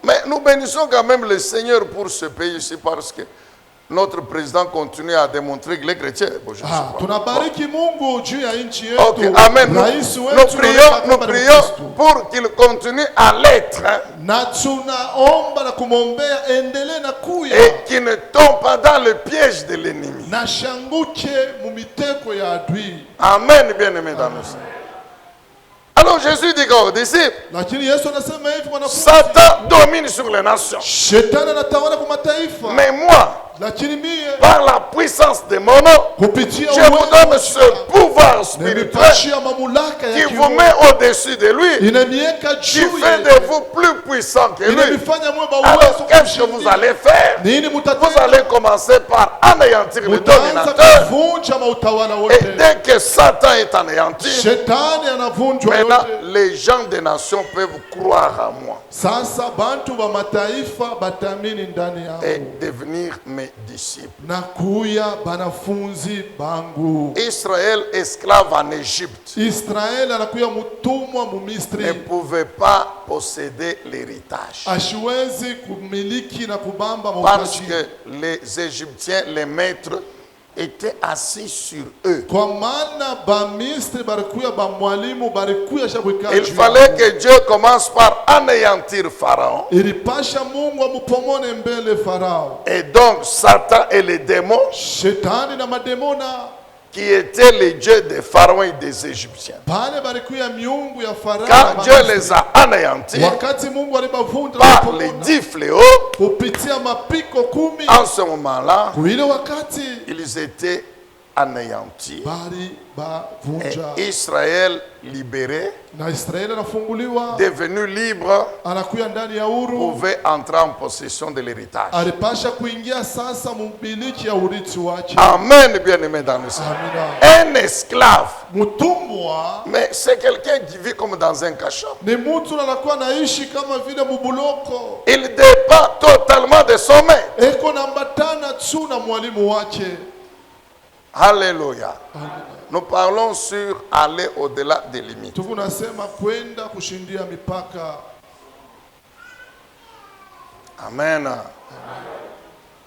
Mais nous bénissons quand même le Seigneur pour ce pays ici parce que notre président continue à démontrer que les chrétiens. Bon, je sais Ah, pas. tunabariki Mungu juu ya nchi yetu. Ok, amen. Rais Nous wetu prions pour qu'il continue à l'être, hein, na tunaomba na kumwombea endelee na kuya et qu'il ne tombe pas dans le piège de l'ennemi. na shanguke mumiteko ya adui. Amen, bien-aimés dans le Seigneur. Alors Jésus dit aux disciples, Lakini Yesu anasema hivi wanafunzi, Satan domine sur les nations. shetani anatawala kwa mataifa, Mais moi, lakini mie par la puissance de mon nom, kupitia je vous uwezo donne wa ce jina, pouvoir spirituel nimepashia mamlaka qui ya vous kiungu, met au-dessus de lui, inamieka qui juu fait ya de vous plus puissant que lui. inamifanya mwe ba Alors uwezo qu'est-ce que vous kumshindia. allez faire? Nini Vous mutatenda? allez commencer par anéantir le Mutaanza dominateur. kuvunja mautawala Et wote. dès que Satan est anéanti, Shetani anavunjwa maintenant yote. les gens des nations peuvent croire à moi Sasa bantu ba mataifa batamini ndani et yangu devenir mes disciples. na kuya banafunzi bangu. Israël, esclave en Égypte, Israeli anakuya mutumwa mu ne Misri, pouvait pas posséder l'héritage. ashiwezi kumiliki na kubamba Parce mautaji, que les Égyptiens, les maîtres, étaient assis sur eux. kwa maana ba Misri barikuya ba mwalimu barikuya shakuikaa Il juu fallait yao. que Dieu commence par anéantir Pharaon. Ilipasha Mungu amupomone mbele Farao, Et donc Satan et les démons, shetani na mademona qui étaient les dieux des Pharaons et des Égyptiens. pale barikuya miungu ya Farao. Quand na Dieu Misri. les a anéantis Wakati Mungu alibavunja par na les kupomona, 10 fléaux, kupitia mapiko 10, en ce moment-là, kuile wakati ils étaient anéantis. bali bavunja Et Israël libéré, na Israeli anafunguliwa, devenu libre, anakuya ndani ya huru, pouvait entrer en possession de l'héritage. alipasha kuingia sasa mumiliki ya urithi wake. Amen, bien-aimé dans le Seigneur. Amina. Un esclave, Mtumwa mais c'est quelqu'un qui vit comme dans un cachot. ni mtu anakuwa naishi kama vile mubuloko, Il dépend totalement de son maître. eko nambatana tu na mwalimu wake. Alléluia. Nous parlons sur aller au-delà des limites. Tuku nasema kwenda kushindia mipaka. Amen.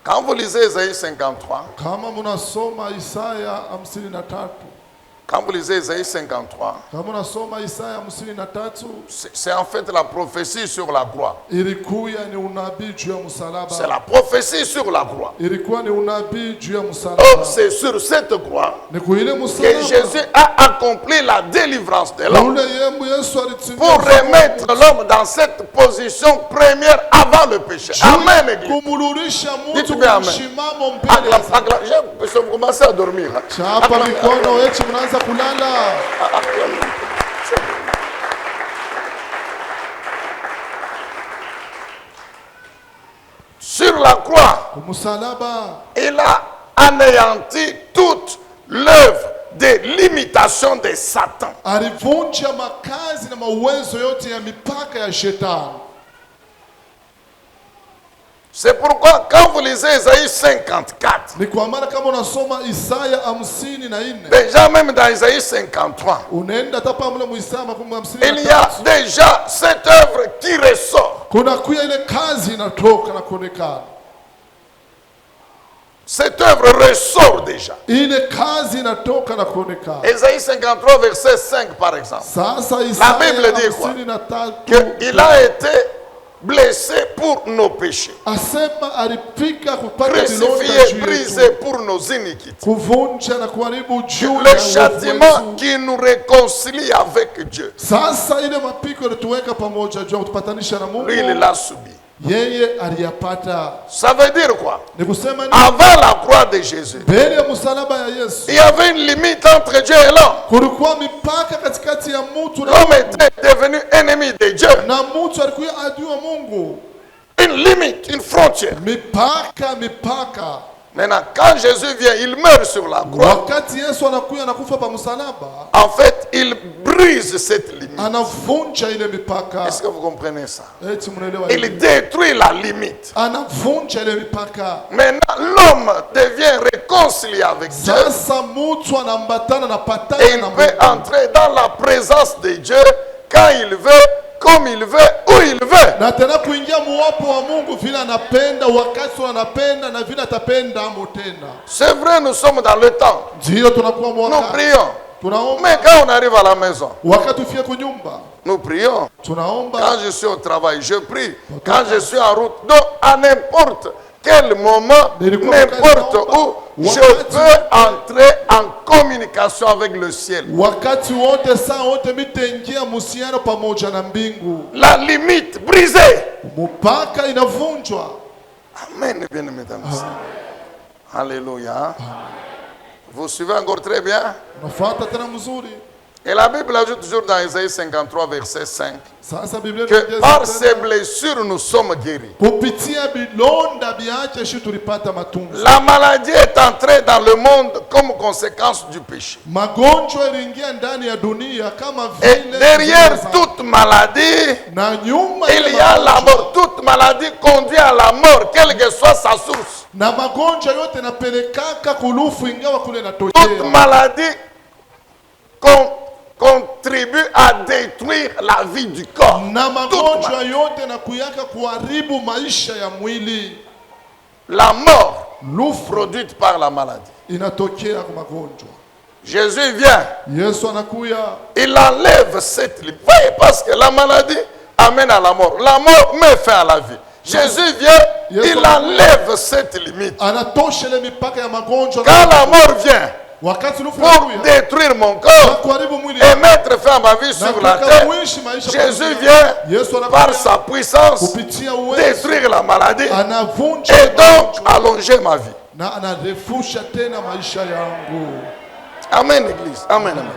Quand vous lisez Isaïe 53, Kama munasoma Isaya 53, quand vous lisez Isaïe 53, kama munasoma Isaya 53, c'est en fait la prophétie sur la croix. ilikuya ni unabii juu ya C'est msalaba. la prophétie sur la croix. Ilikuwa ni unabii juu ya Oh, msalaba. c'est sur cette croix Ni kuile que msalaba Jésus a accompli la délivrance de l'homme ule yembu Yesu alitimia pour ufalme remettre l'homme dans cette position première avant le péché. Amen, Église. kumulurisha mtu Dites bien amen. mshimamo mbele ya Vous commencez à dormir. Hein? chapa mikono eti mnaanza kulala. Sur la croix, Kumsalaba il a anéanti toute l'œuvre de l'imitation de Satan. alivunja makazi na mauwezo yote ya mipaka ya shetani. C'est pourquoi quand vous lisez Isaïe 54, Ni kwa maana kama unasoma Isaya 54, déjà même dans Isaïe 53, unaenda hata pamle mu Isaya il y a 53, déjà cette œuvre qui ressort. kuna kuya ile kazi inatoka na kuonekana. Cette œuvre ressort déjà. Ile kazi inatoka na kuonekana. Isaïe 53, verset 5 par exemple. Sasa La Bible dit quoi? 53 Qu'il a été blessé pour nos péchés, asema alipika kupata vilonda crucifié, juu brisé yetu, pour nos iniquités. kuvunja na kuharibu juu Le ya châtiment uovu wetu. qui nous réconcilie avec Dieu, Sasa ile mapiko yalituweka pamoja juu ya kutupatanisha na Mungu, lui, il l'a subi. yeye aliyapata. Ça veut dire quoi? Ni kusema ni Avant la croix de Jésus, mbele ya msalaba ya Yesu il y avait une limite entre Dieu et l'homme. kulikuwa mipaka katikati ya mtu na L'homme était devenu ennemi de Dieu. na mtu alikuwa adui wa Mungu. Une limite, une frontière. Mipaka. Maintenant, quand Jésus vient, il meurt sur la croix. Wakati Yesu anakuja anakufa pa msalaba, En fait, il brise cette limite. anavunja ile mipaka. Est-ce que vous comprenez ça? Eti mnaelewa Il hivi? détruit la limite. Anavunja ile mipaka. Maintenant, l'homme devient réconcilié avec Dieu. Sasa mtu anambatana na Et patana il na peut Mungu. entrer dans la présence de Dieu quand il veut, comme il veut, où il veut. Na tena kuingia muwapo wa Mungu vile anapenda, wakati anapenda na vile atapenda amo tena. C'est vrai, nous sommes dans le temps. Ndio tunakuwa Nous mwaka. prions. Tunaomba Mais quand on arrive à la maison, wakati ufie kunyumba. nous prions. Tunaomba Quand je suis au travail, je prie. Quand je suis en route, donc à n'importe quel moment, n'importe où, je peux entrer en communication avec le ciel. wakati wote, saa wote mitaingia muhusiano pamoja na mbingu. La limite brisée. Mpaka inavunjwa. Amen, bien aimés, mesdames et messieurs. Alléluia. Vous suivez encore très bien? Unafuata tena mzuri. Et la Bible ajoute toujours dans Isaïe 53, verset 5, Sasa Biblia que inaongeza par tena, ses blessures, nous sommes guéris. kupitia bilonda byake shi tulipata matunzo. La maladie est entrée dans le monde comme conséquence du péché. Magonjwa iliingia ndani ya dunia kama Et vile derrière zile za- toute maladie, na nyuma il y a la mort. Toute maladie conduit à la mort, quelle que soit sa source. na magonjwa yote napelekaka kulufu ingawa kule Toute natokea. maladie contribue à détruire la vie du corps. Na Toute magonjwa maladie. yote na kuyaka kuharibu maisha ya mwili. La mort Lufu produite par la maladie. inatokea kwa magonjwa. Jésus vient, Yesu anakuya il enlève cette limite. Voyez, parce que la maladie amène à la mort. La mort met fin à la vie. Jésus vient, il enlève cette limite. anatosha ile mipaka ya magonjwa. Quand la mort vient Wakati lufu pour inakuya détruire mon na corps kuharibu mwili et mettre fin à ma vie na sur la kutaka terre, kuishi maisha Jésus kwa vient Yesu par anakuja sa puissance kupitia uwezo détruire la maladie anavunja et donc magonjwa allonger ma vie. na anarefusha tena maisha yangu. Amen, Église. Amen, amen.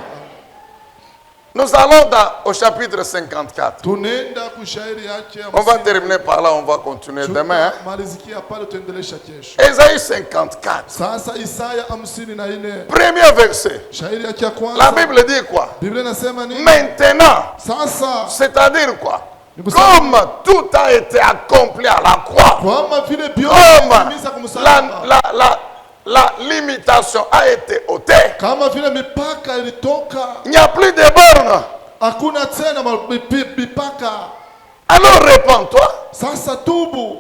Nous allons au chapitre 54. Tunaenda kushairi yake ya On va msingi. terminer par là, on va continuer demain. Hein? Malizikia pale tuendelesha kesho. Ésaïe 54. Sasa Isaya 54 Premier verset. shairi yake ya La kwanza. Bible dit quoi? Biblia inasema nini? Maintenant, Sasa c'est-à-dire quoi? ni kusema Comme tout a été accompli à la croix, kwamba vile vyote comme vitimiza kumsalaba, la limitation a été ôtée, kama vile mipaka ilitoka, il n'y a plus de bornes. hakuna tena mipaka. Alors répands-toi, Sasa tubu,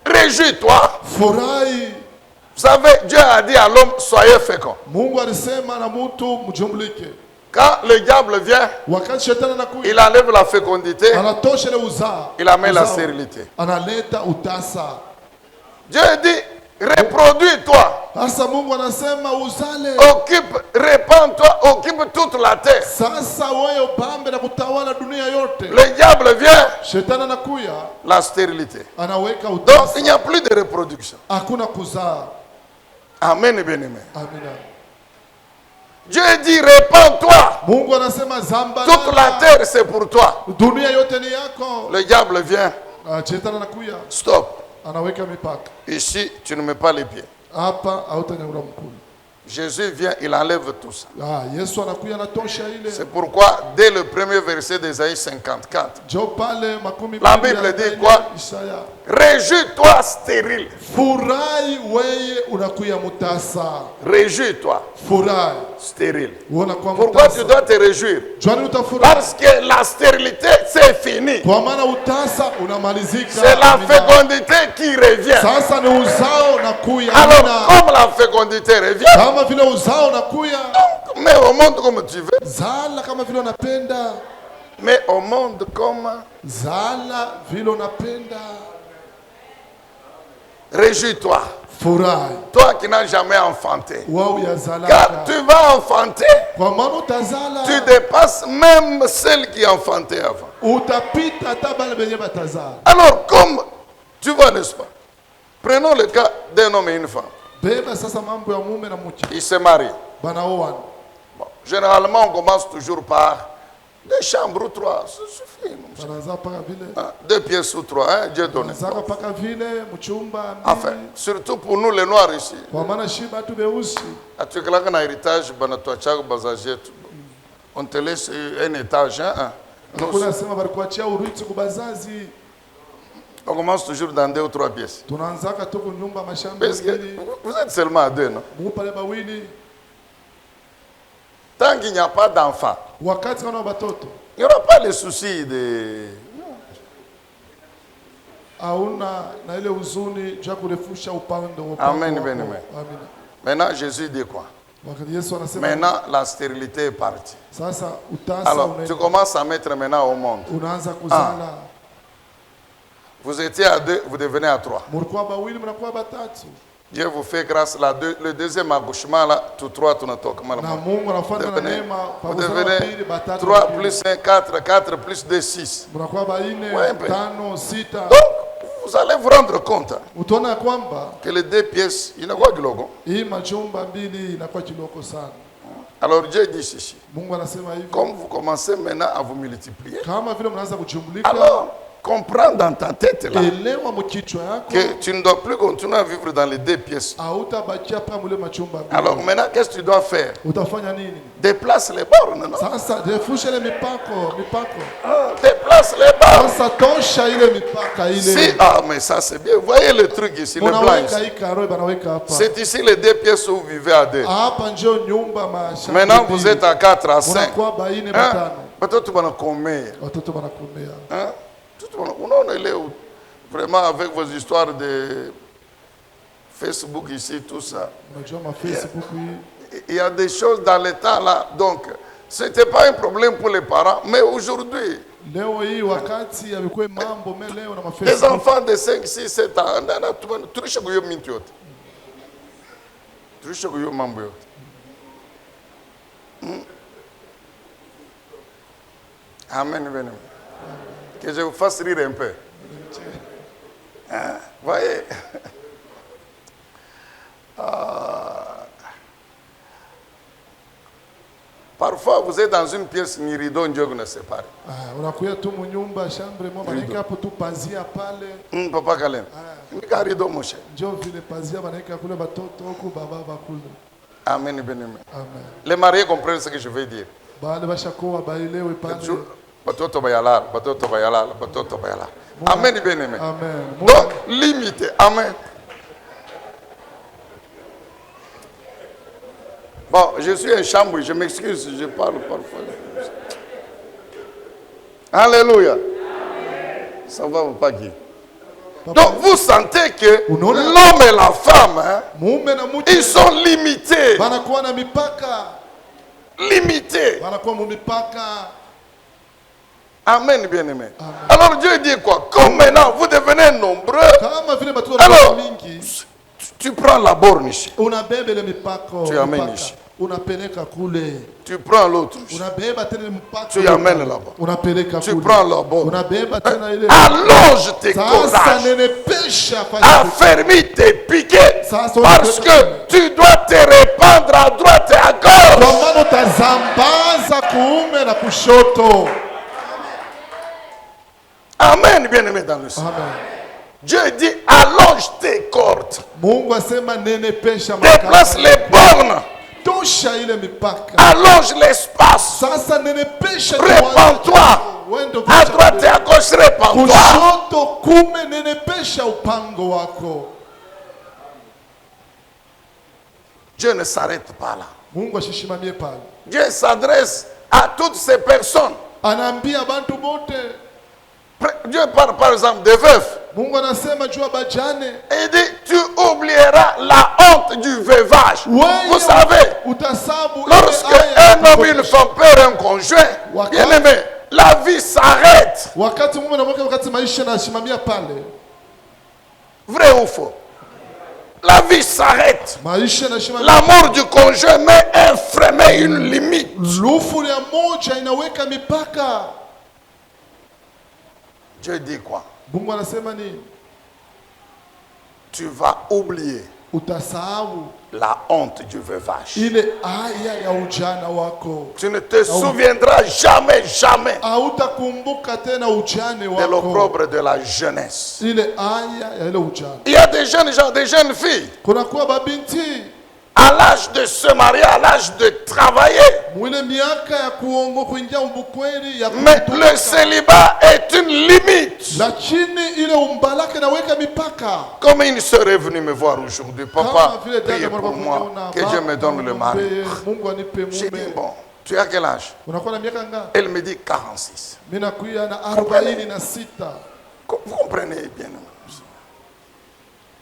réjouis-toi. furahi. Vous savez, Dieu a dit à l'homme, soyez fécond. Mungu alisema na mtu mjumlike. Quand le diable vient, Wakati shetani anakuja, il enlève la fécondité, anatosha ile uzaa, il amène la uzao. stérilité. Analeta utasa. Dieu dit, reproduis-toi, Sasa Mungu anasema uzale. occupe, répands-toi, occupe toute la terre. Sasa wewe upambe na kutawala dunia yote. Le diable vient, Shetani anakuya, la stérilité. anaweka Donc, utasa. il n'y a plus de reproduction. Hakuna kuzaa. Amen, bien-aimé. Amina. Dieu dit, répands-toi. Mungu anasema Toute la zambarana. terre, c'est pour toi. Dunia yote ni yako. Le diable vient, Shetani anakuya, stop. anaweka mipaka. Ici, tu ne mets pas les pieds. Hapa hautanyanyua mkono. Jésus vient, il enlève tout ça. Yesu anakuya anatosha ile. C'est pourquoi, dès le premier verset d'Ésaïe 54, Jo pale makumi La mbili Bible ya dit nne, quoi? Isaya. réjouis-toi stérile. Furahi weye unakuya mutasa. Réjouis-toi Furahi. stérile. Unakuwa Pourquoi tu mutasa. dois te réjouir? Jwani utafurahi. Parce que la stérilité, c'est fini. Kwa maana utasa unamalizika. C'est la Amina. fécondité qui revient. Sasa ni uzao nakuya. Alors, Amina. comme la fécondité revient, Kama vile uzao nakuya. mais au monde comme tu veux, Zala kama vile unapenda. mais au monde comme... Zala vile unapenda. Réjouis-toi. Furahi. Toi qui n'as jamais enfanté. Wao ya Car zalaka. tu vas enfanter, Kwa maana utazala. tu dépasses même celle qui enfantait avant. Utapita hata bale benye batazala. Alors, comme Tu vois, n'est-ce pas? Prenons le cas d'un homme et une femme. Beba sasa mambo ya mume na mke. Ils se marient. Banaoana. Bon, généralement, on commence toujours par 2 chambres ou 3. Ça suffit. Banaanza paka vile. 2 pièces ou 3, hein, Dieu donne. Banaanza paka vile mchumba mbili. Enfin, surtout pour nous les Noirs ici. Kwa maana shi batu beusi. Atukelaka na héritage, banatuachaka bazajetu. On te laisse un étage, hein. Kuna sema balikuachia urithi kubazazi. On commence toujours dans 2 ou 3 pièces. Tunaanzaka tuko nyumba mashamba Parce que mbili. vous êtes seulement à 2, non? Mupale bawili. Tant qu'il n'y a pas d'enfant, Wakati kana batoto. il n'y aura pas le souci de... Hauna na ile huzuni ja kurefusha upande wa Amen, wako. amen, amen. Amina. Maintenant, Jésus dit quoi? Wakati Yesu anasema Maintenant, la stérilité est partie. sasa utasa Alors, tu commences à mettre maintenant au monde. unaanza kuzala. Vous étiez à 2, vous devenez à 3. Mulikuwa bawili mnakuwa batatu. Dieu vous fait grâce. Le deuxième accouchement, là, tout 3, tu n'as pas. Na Mungu anafanya na neema Vous kwa kuzala devenez pili batatu. 3 plus 1, 4, 4 plus 2, 6. Mnakuwa baine, Ouais, 5, 6. Donc, vous allez vous rendre compte hein, Utaona kwamba que les 2 pièces, il n'y a quoi de logo. hii majumba mbili inakuwa kiloko sana. Alors Dieu dit ceci. Mungu anasema hivi. Comme vous commencez maintenant à vous multiplier, Kama vile mnaanza kujumlika. alors comprends dans ta tête là Elewa mkichwa yako. que tu ne dois plus continuer à vivre dans les 2 pièces. Hautabakia pa mule machumba mbili. Alors maintenant, qu'est-ce que tu dois faire? Utafanya nini? Déplace les bornes, non? Sasa refusha ile mipako. Déplace les bornes. Sasa tosha ile mipaka ile. Si, ah, mais ça c'est bien. Vous voyez le truc ici, le blanc Unaweka ici. hii karo banaweka hapa. C'est ici les 2 pièces où vous vivez à 2. Hapa njoo nyumba mashamba. Maintenant, vous êtes à 4, à 5. Unakuwa baine Hein? batano. Watoto wanakomea. Watoto wanakomea. Hein? On est vraiment avec vos histoires de Facebook ici, tout ça. Unajua ma Facebook hii. Il y a des choses dans le temps là. Donc, ce n'était pas un problème pour les parents. Mais aujourd'hui, Leo hii wakati yamekuwa mambo leo na ma les Facebook. enfants de 5, 6, 7 ans, tulisha kuyo mintu yote. Tulisha kuyo mambo yote. Amen, amen. Que je vous fasse rire un peu. Hein? Voyez. Parfois, vous êtes dans une pièce, ni rideau, Dieu vous ne sépare. Unakuya tu munyumba chambre mwa banaweka hapo tu pazia pale. Papa Kalen. Mika rideau, mon cher. Njoo vile pazia banaweka kule batoto huko baba bakule. Amen, bien aimé. Amen. Les mariés comprennent ce que je veux dire. Bale bashakoa baelewe pale. Batoto bayalala, batoto bayalala, batoto bayalala. Amen, bien aimé. Amen. Donc, limité. Amen. Bon, je suis un chambre, je m'excuse, je parle parfois. Alléluia. Ça va ou pas qui? Donc, vous sentez que l'homme et la femme, hein, ils sont limités. Banakuwa na mipaka. Limités. Banakuwa mu mipaka. Amen, bien-aimé. Alors Dieu dit quoi? Comme maintenant vous devenez nombreux, alors tu prends la borne ici. Tu amènes ici. Tu prends l'autre. Tu amènes là-bas. Tu prends la borne. Allonge tes corages. Affermis tes piquets. Parce que tu dois te répandre à droite et à gauche. Amen, bien-aimé dans le Seigneur. Dieu dit, allonge tes cordes. Déplace les bornes. Allonge l'espace. Répands-toi. À droite et à gauche, répands-toi. Dieu ne s'arrête pas là. Dieu s'adresse à toutes ces personnes. Dieu parle par exemple des veufs. Il dit, tu oublieras la honte du veuvage. Vous savez, lorsque un homme et une femme perdent un conjoint, bien aimé, la vie s'arrête. Vrai ou faux? La vie s'arrête. L'amour du conjoint met un frein, met une limite. Dieu dit quoi? tu vas oublier utasahau la honte du veuvage. ile haya ya ujana wako. Tu ne te souviendras jamais, jamais Hautakumbuka tena ujane de wako. l'opprobre de la jeunesse. Ile haya ya ile ujana. Il y a des jeunes gens, des jeunes filles, Kuna kuwa babinti à l'âge de se marier, à l'âge de travailler. mwile miaka ya kuongo kuingia ubukweli ya Mais kutumika. le célibat est une limite. Lakini ile umbalake naweka mipaka. Comme une sœur est venue me voir aujourd'hui, papa, Kama vile priez dada pour moi, mwana que Dieu me donne le mari. Mungu anipe J'ai dit, mume. bon, tu as quel âge? Unakuwa na miaka ngapi? Elle me dit 46. Mimi nakuya na 46. Vous comprenez bien.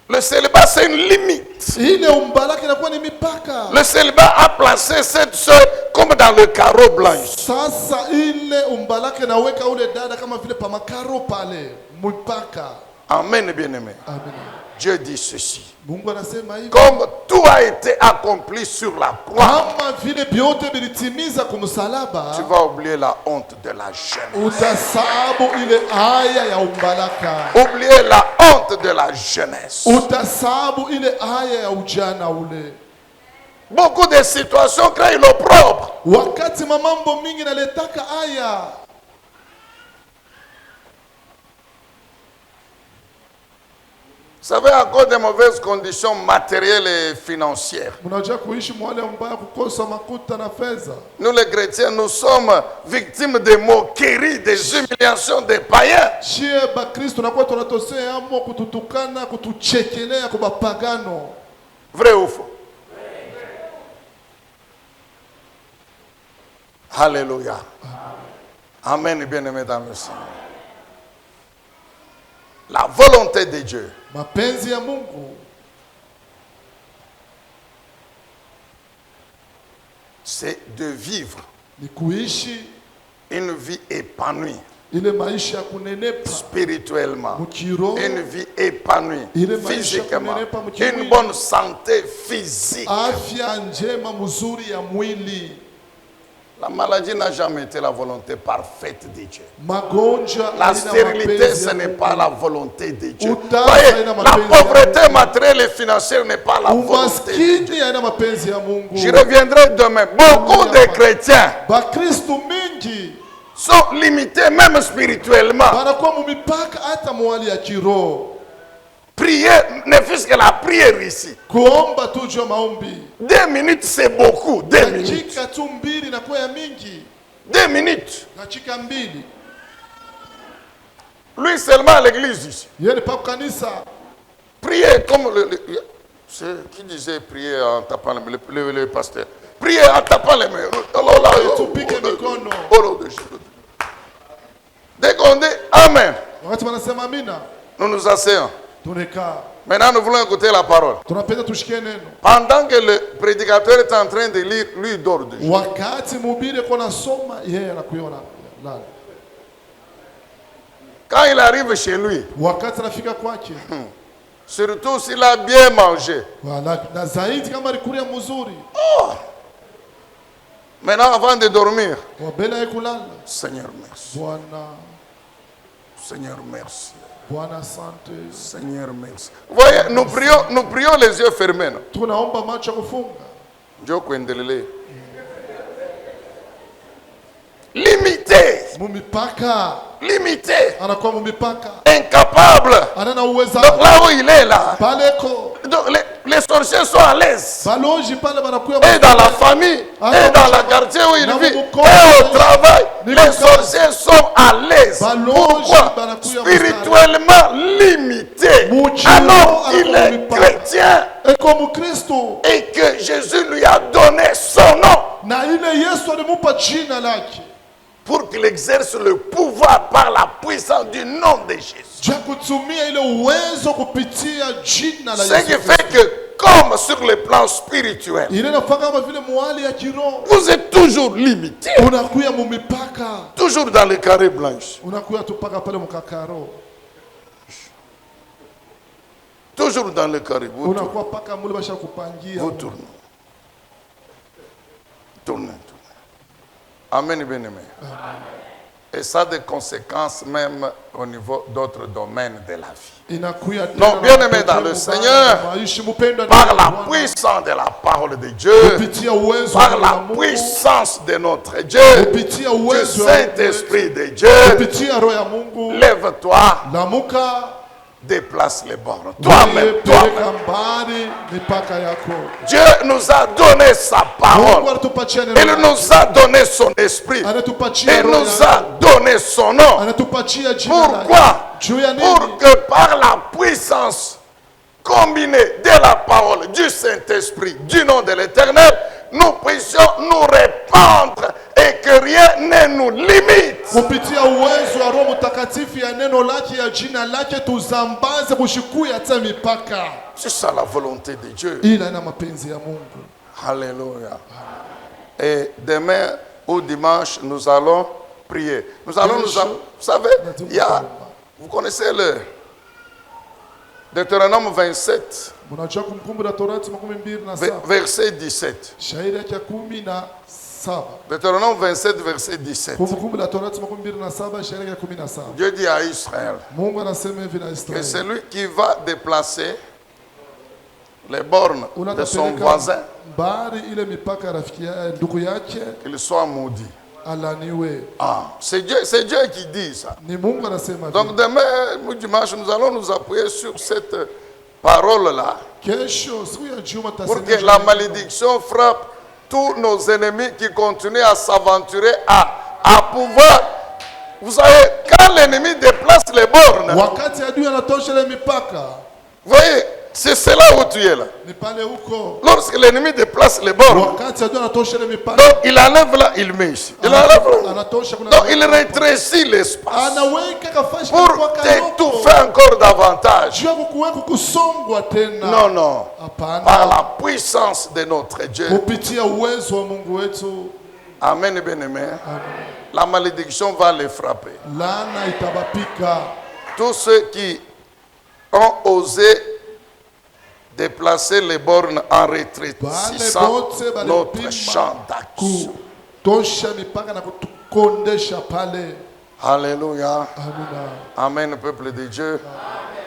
Le célibat, c'est une limite. Ile umbalake inakuwa ni mipaka. Le célibat a placé cette sœur comme dans le carreau blanc. Sasa ile umbalake naweka ule dada kama vile pa makaro pale mipaka. Amen, bien-aimé. Amen. Dieu dit ceci. Mungu anasema hivi. Comme tout a été accompli sur la croix, Kama vile vyote vilitimiza kumsalaba, tu vas oublier la honte de la jeunesse. utasabu ile haya ya umbalaka. Oublier la honte de la jeunesse. Utasabu ile haya ya ujana ule. Beaucoup de situations créent l'opprobre. Wakati mamambo mingi naletaka haya. Vous savez, à cause des mauvaises conditions matérielles et financières, Mnajua kuishi mwale mbaya kukosa makuta na fedha. nous les chrétiens, nous sommes victimes des moqueries, des humiliations des païens. Shie bakristo nakuwa tunatosea amo kututukana kutuchekelea kwa bapagano. Vrai ou faux? Alléluia. Amen, bien-aimés dans le Seigneur. La volonté de Dieu, Mapenzi ya Mungu c'est de vivre ni kuishi une vie épanouie ile maisha ya kunenepa spirituellement, mkiroho, une vie épanouie Ile maisha physiquement, kunenepa mkimwili. une bonne santé physique. afya njema mzuri ya mwili. La maladie n'a jamais été la volonté parfaite de Dieu. Magonjwa La haina stérilité, mapenzi ce ya n'est Mungu. pas la volonté de Dieu. Utasa Voyez, haina la mapenzi ya pauvreté Mungu. matérielle et financière n'est pas la volonté de Dieu. Umaskini haina mapenzi ya Mungu. Je reviendrai demain. Beaucoup de chrétiens Bakristo mingi sont limités même spirituellement. banakuwa mumipaka hata mwali ya kiroho. Prier, ne fût-ce que la prière ici. Kuomba tu jua maombi. 2 minutes, c'est beaucoup. 2 minutes. Dakika tu mbili na kwa ya mingi. 2 minutes. Dakika mbili. Lui seulement à l'église ici. Yeye ni pa kanisa. Prier comme c'est qui disait prier en tapant les mains, le pasteur. Prier en tapant les mains. Tupike mikono. Au nom de Jésus. Dès qu'on dit Amen, Wakati wanasema amina, nous nous asseyons. tunekaa. Maintenant, nous voulons écouter la parole. Tunapenda tushikie neno. Pendant que le prédicateur est en train de lire, lui il dort déjà. Wakati mhubiri kwa nasoma, yeye anakuona lala. Quand il arrive chez lui, Wakati anafika kwake, surtout s'il a bien mangé. wala na zaidi kama alikulia mzuri, Maintenant, avant de dormir, wabela yekulala. Seigneur, merci. Seigneur, merci. Bwana asante. Seigneur, merci. Vous voyez, nous prions les yeux fermés. Non? Tunaomba macho kufunga. Dieu kuendelele. Limité. Mumipaka. Limité. Anakuwa mumipaka. Incapable. Anana uweza. Donc là où il est là, Paleko. donc les sorciers sont à l'aise. Baloji pale banakuya. Et dans la famille, et dans le quartier où il vit, et au travail, les sorciers sont à l'aise. Pourquoi? Spirituellement limité. Alors il est chrétien Eko mukristo. et que Jésus lui a donné son nom Na ile Yesu alimupa jina lake. pour qu'il exerce le pouvoir par la puissance du nom de Jésus. Ja kutumia ile uwezo kupitia jina la Ce qui Yesu. fait que comme sur le plan spirituel, Ile nafaka kama vile mwali ya kiroho. vous êtes toujours limité. Unakuya mumipaka. Toujours dans le carré blanche. Unakuya tupaka pale mukakaro. Toujours dans le carré. Vous tournez. Unakuwa paka mule basha kupangia. Vous tournez. Tournez, tournez. Amen, bien-aimé. Et ça a des conséquences même au niveau d'autres domaines de la vie. inakuya Non, tena bien na aimé dans le matokeo Seigneur, mabaya na maisha. Mpendwa Par ndani ya la Bwana, puissance de la parole de Dieu, kupitia uwezo wa par neno la la Mungu, puissance de notre Dieu, kupitia du uwezo wa Saint-Esprit de Dieu, kupitia roho ya Mungu, lève-toi, lamuka, déplace les bornes. Toi-même, toi-même. peleka mbali mipaka yako. Dieu nous a donné sa Mungu parole. anatupatia neno Il lake. nous a donné son esprit. Anatupatia Il roho nous a yake. donné son nom. Anatupatia jina Pourquoi? lake. Juu ya nini? Pour que par la puissance combinée de la parole du Saint-Esprit, du nom de l'Éternel, nous puissions nous répandre et que rien ne nous limite. Kupitia uwezo wa Roho Mtakatifu ya neno lake ya jina lake tuzambaze kushikuya hata mipaka. C'est ça la volonté de Dieu. Ila na mapenzi ya Mungu. Alléluia. Et demain ou dimanche, nous allons prier. Nous allons vous savez, il y a, vous connaissez le Deutéronome 27, Mnajua Kumbukumbu la Torati 27. verset 17. Shairi yake 17. Deutéronome 27, verset 17. Kumbukumbu la Torati 27 shairi yake 17. Dieu dit à Israël Mungu anasema hivi na que Israeli. celui qui va déplacer les bornes de son voisin, mbali ile mipaka ya rafiki ndugu yake qu'il soit maudit. alaniwe. Ah, c'est Dieu qui dit ça. Ni Mungu anasema. Donc demain, ou dimanche, nous allons nous appuyer sur cette parole-là Kesho siku ya Juma pour que la malédiction frappe tous nos ennemis qui continuent à s'aventurer à pouvoir. Vous savez, quand l'ennemi déplace les bornes, wakati adui anatosha ile mipaka, vous voyez, c'est là où tu es là. ni pale huko. Lorsque l'ennemi déplace les bornes, Wakati adui anatosha ile mipaka, donc il enlève là, il met ici. Il enlève là. anatosha kuna. Donc il rétrécit l'espace Anaweka kafashi pour t'étouffer encore davantage. Jua kukuweka kusongwa tena. Non, non. Hapana. Par la puissance de notre Dieu. Kupitia uwezo wa Mungu wetu. Amen, bien-aimé. La malédiction va les frapper. Laana itabapika. Tous ceux qui ont osé déplacer les bornes en rétrécissant notre champ d'action. Kutosha mipaka na kutukondesha pale. Alléluia. Amina. Amen, peuple de Dieu.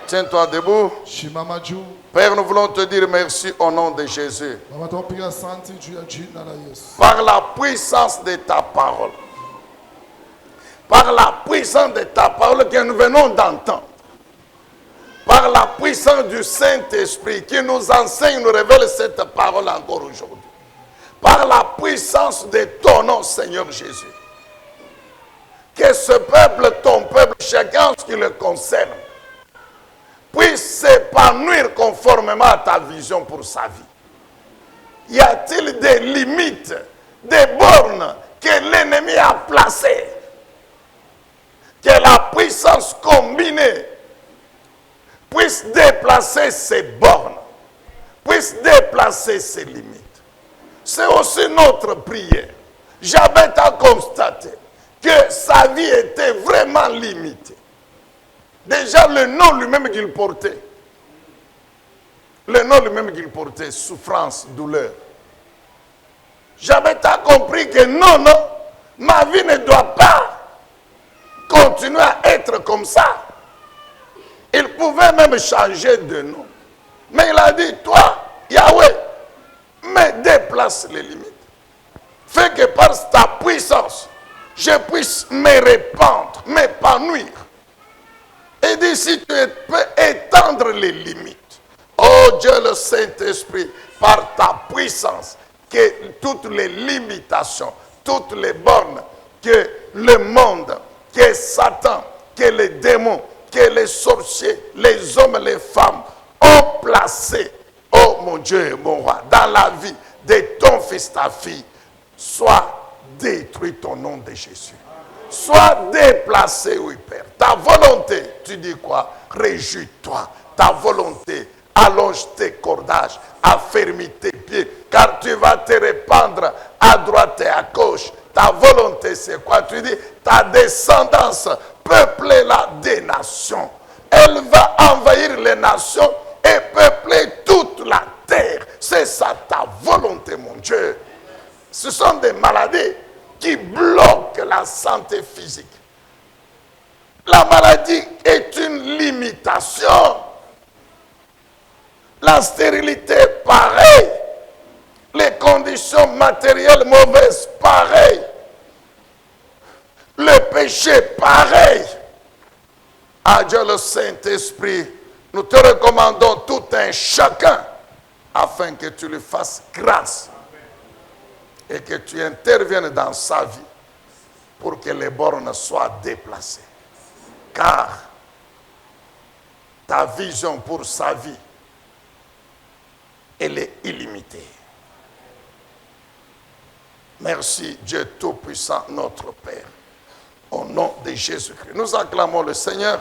Tiens-toi debout. Shimama juu. Père, nous voulons te dire merci au nom de Jésus. Baba tunapiga asante juu ya jina la Yesu. Par la puissance de ta parole. Par la puissance de ta parole que nous venons d'entendre. Par la puissance du Saint-Esprit qui nous enseigne, nous révèle cette parole encore aujourd'hui. Par la puissance de ton nom, Seigneur Jésus. Que ce peuple, ton peuple, chacun ce qui le concerne, puisse s'épanouir conformément à ta vision pour sa vie. Y a-t-il des limites, des bornes que l'ennemi a placées? Que la puissance combinée puisse déplacer ces bornes, puisse déplacer ces limites. C'est aussi notre prière. Jabez a constaté que sa vie était vraiment limitée. Déjà, le nom lui-même qu'il portait. Le nom lui-même qu'il portait, souffrance, douleur. Jabez a compris que non, non, ma vie ne doit pas continuer à être comme ça. Il pouvait même changer de nom. Mais il a dit, toi, Yahweh, me déplace les limites. Fais que par ta puissance, je puisse me répandre, m'épanouir. Et dit, si tu peux étendre les limites, oh Dieu le Saint-Esprit, par ta puissance, que toutes les limitations, toutes les bornes que le monde, que Satan, que les démons, que les sorciers, les hommes et les femmes ont placé, oh mon Dieu et mon roi, dans la vie de ton fils, ta fille, soit détruit au nom de Jésus. Sois déplacé, oui Père. Ta volonté, tu dis quoi? Réjouis-toi. Ta volonté, allonge tes cordages, affermis tes pieds, car tu vas te répandre à droite et à gauche. Ta volonté, c'est quoi? Tu dis, ta descendance peuplera des nations. Elle va envahir les nations et peupler toute la terre. C'est ça ta volonté, mon Dieu. Ce sont des maladies qui bloquent la santé physique. La maladie est une limitation. La stérilité, pareil. Les conditions matérielles mauvaises, pareil. Le péché, pareil. À Dieu le Saint-Esprit, nous te recommandons tout un chacun afin que tu lui fasses grâce et que tu interviennes dans sa vie pour que les bornes soient déplacées. Car ta vision pour sa vie, elle est illimitée. Merci Dieu Tout-Puissant, notre Père. Au nom de Jésus-Christ. Nous acclamons le Seigneur.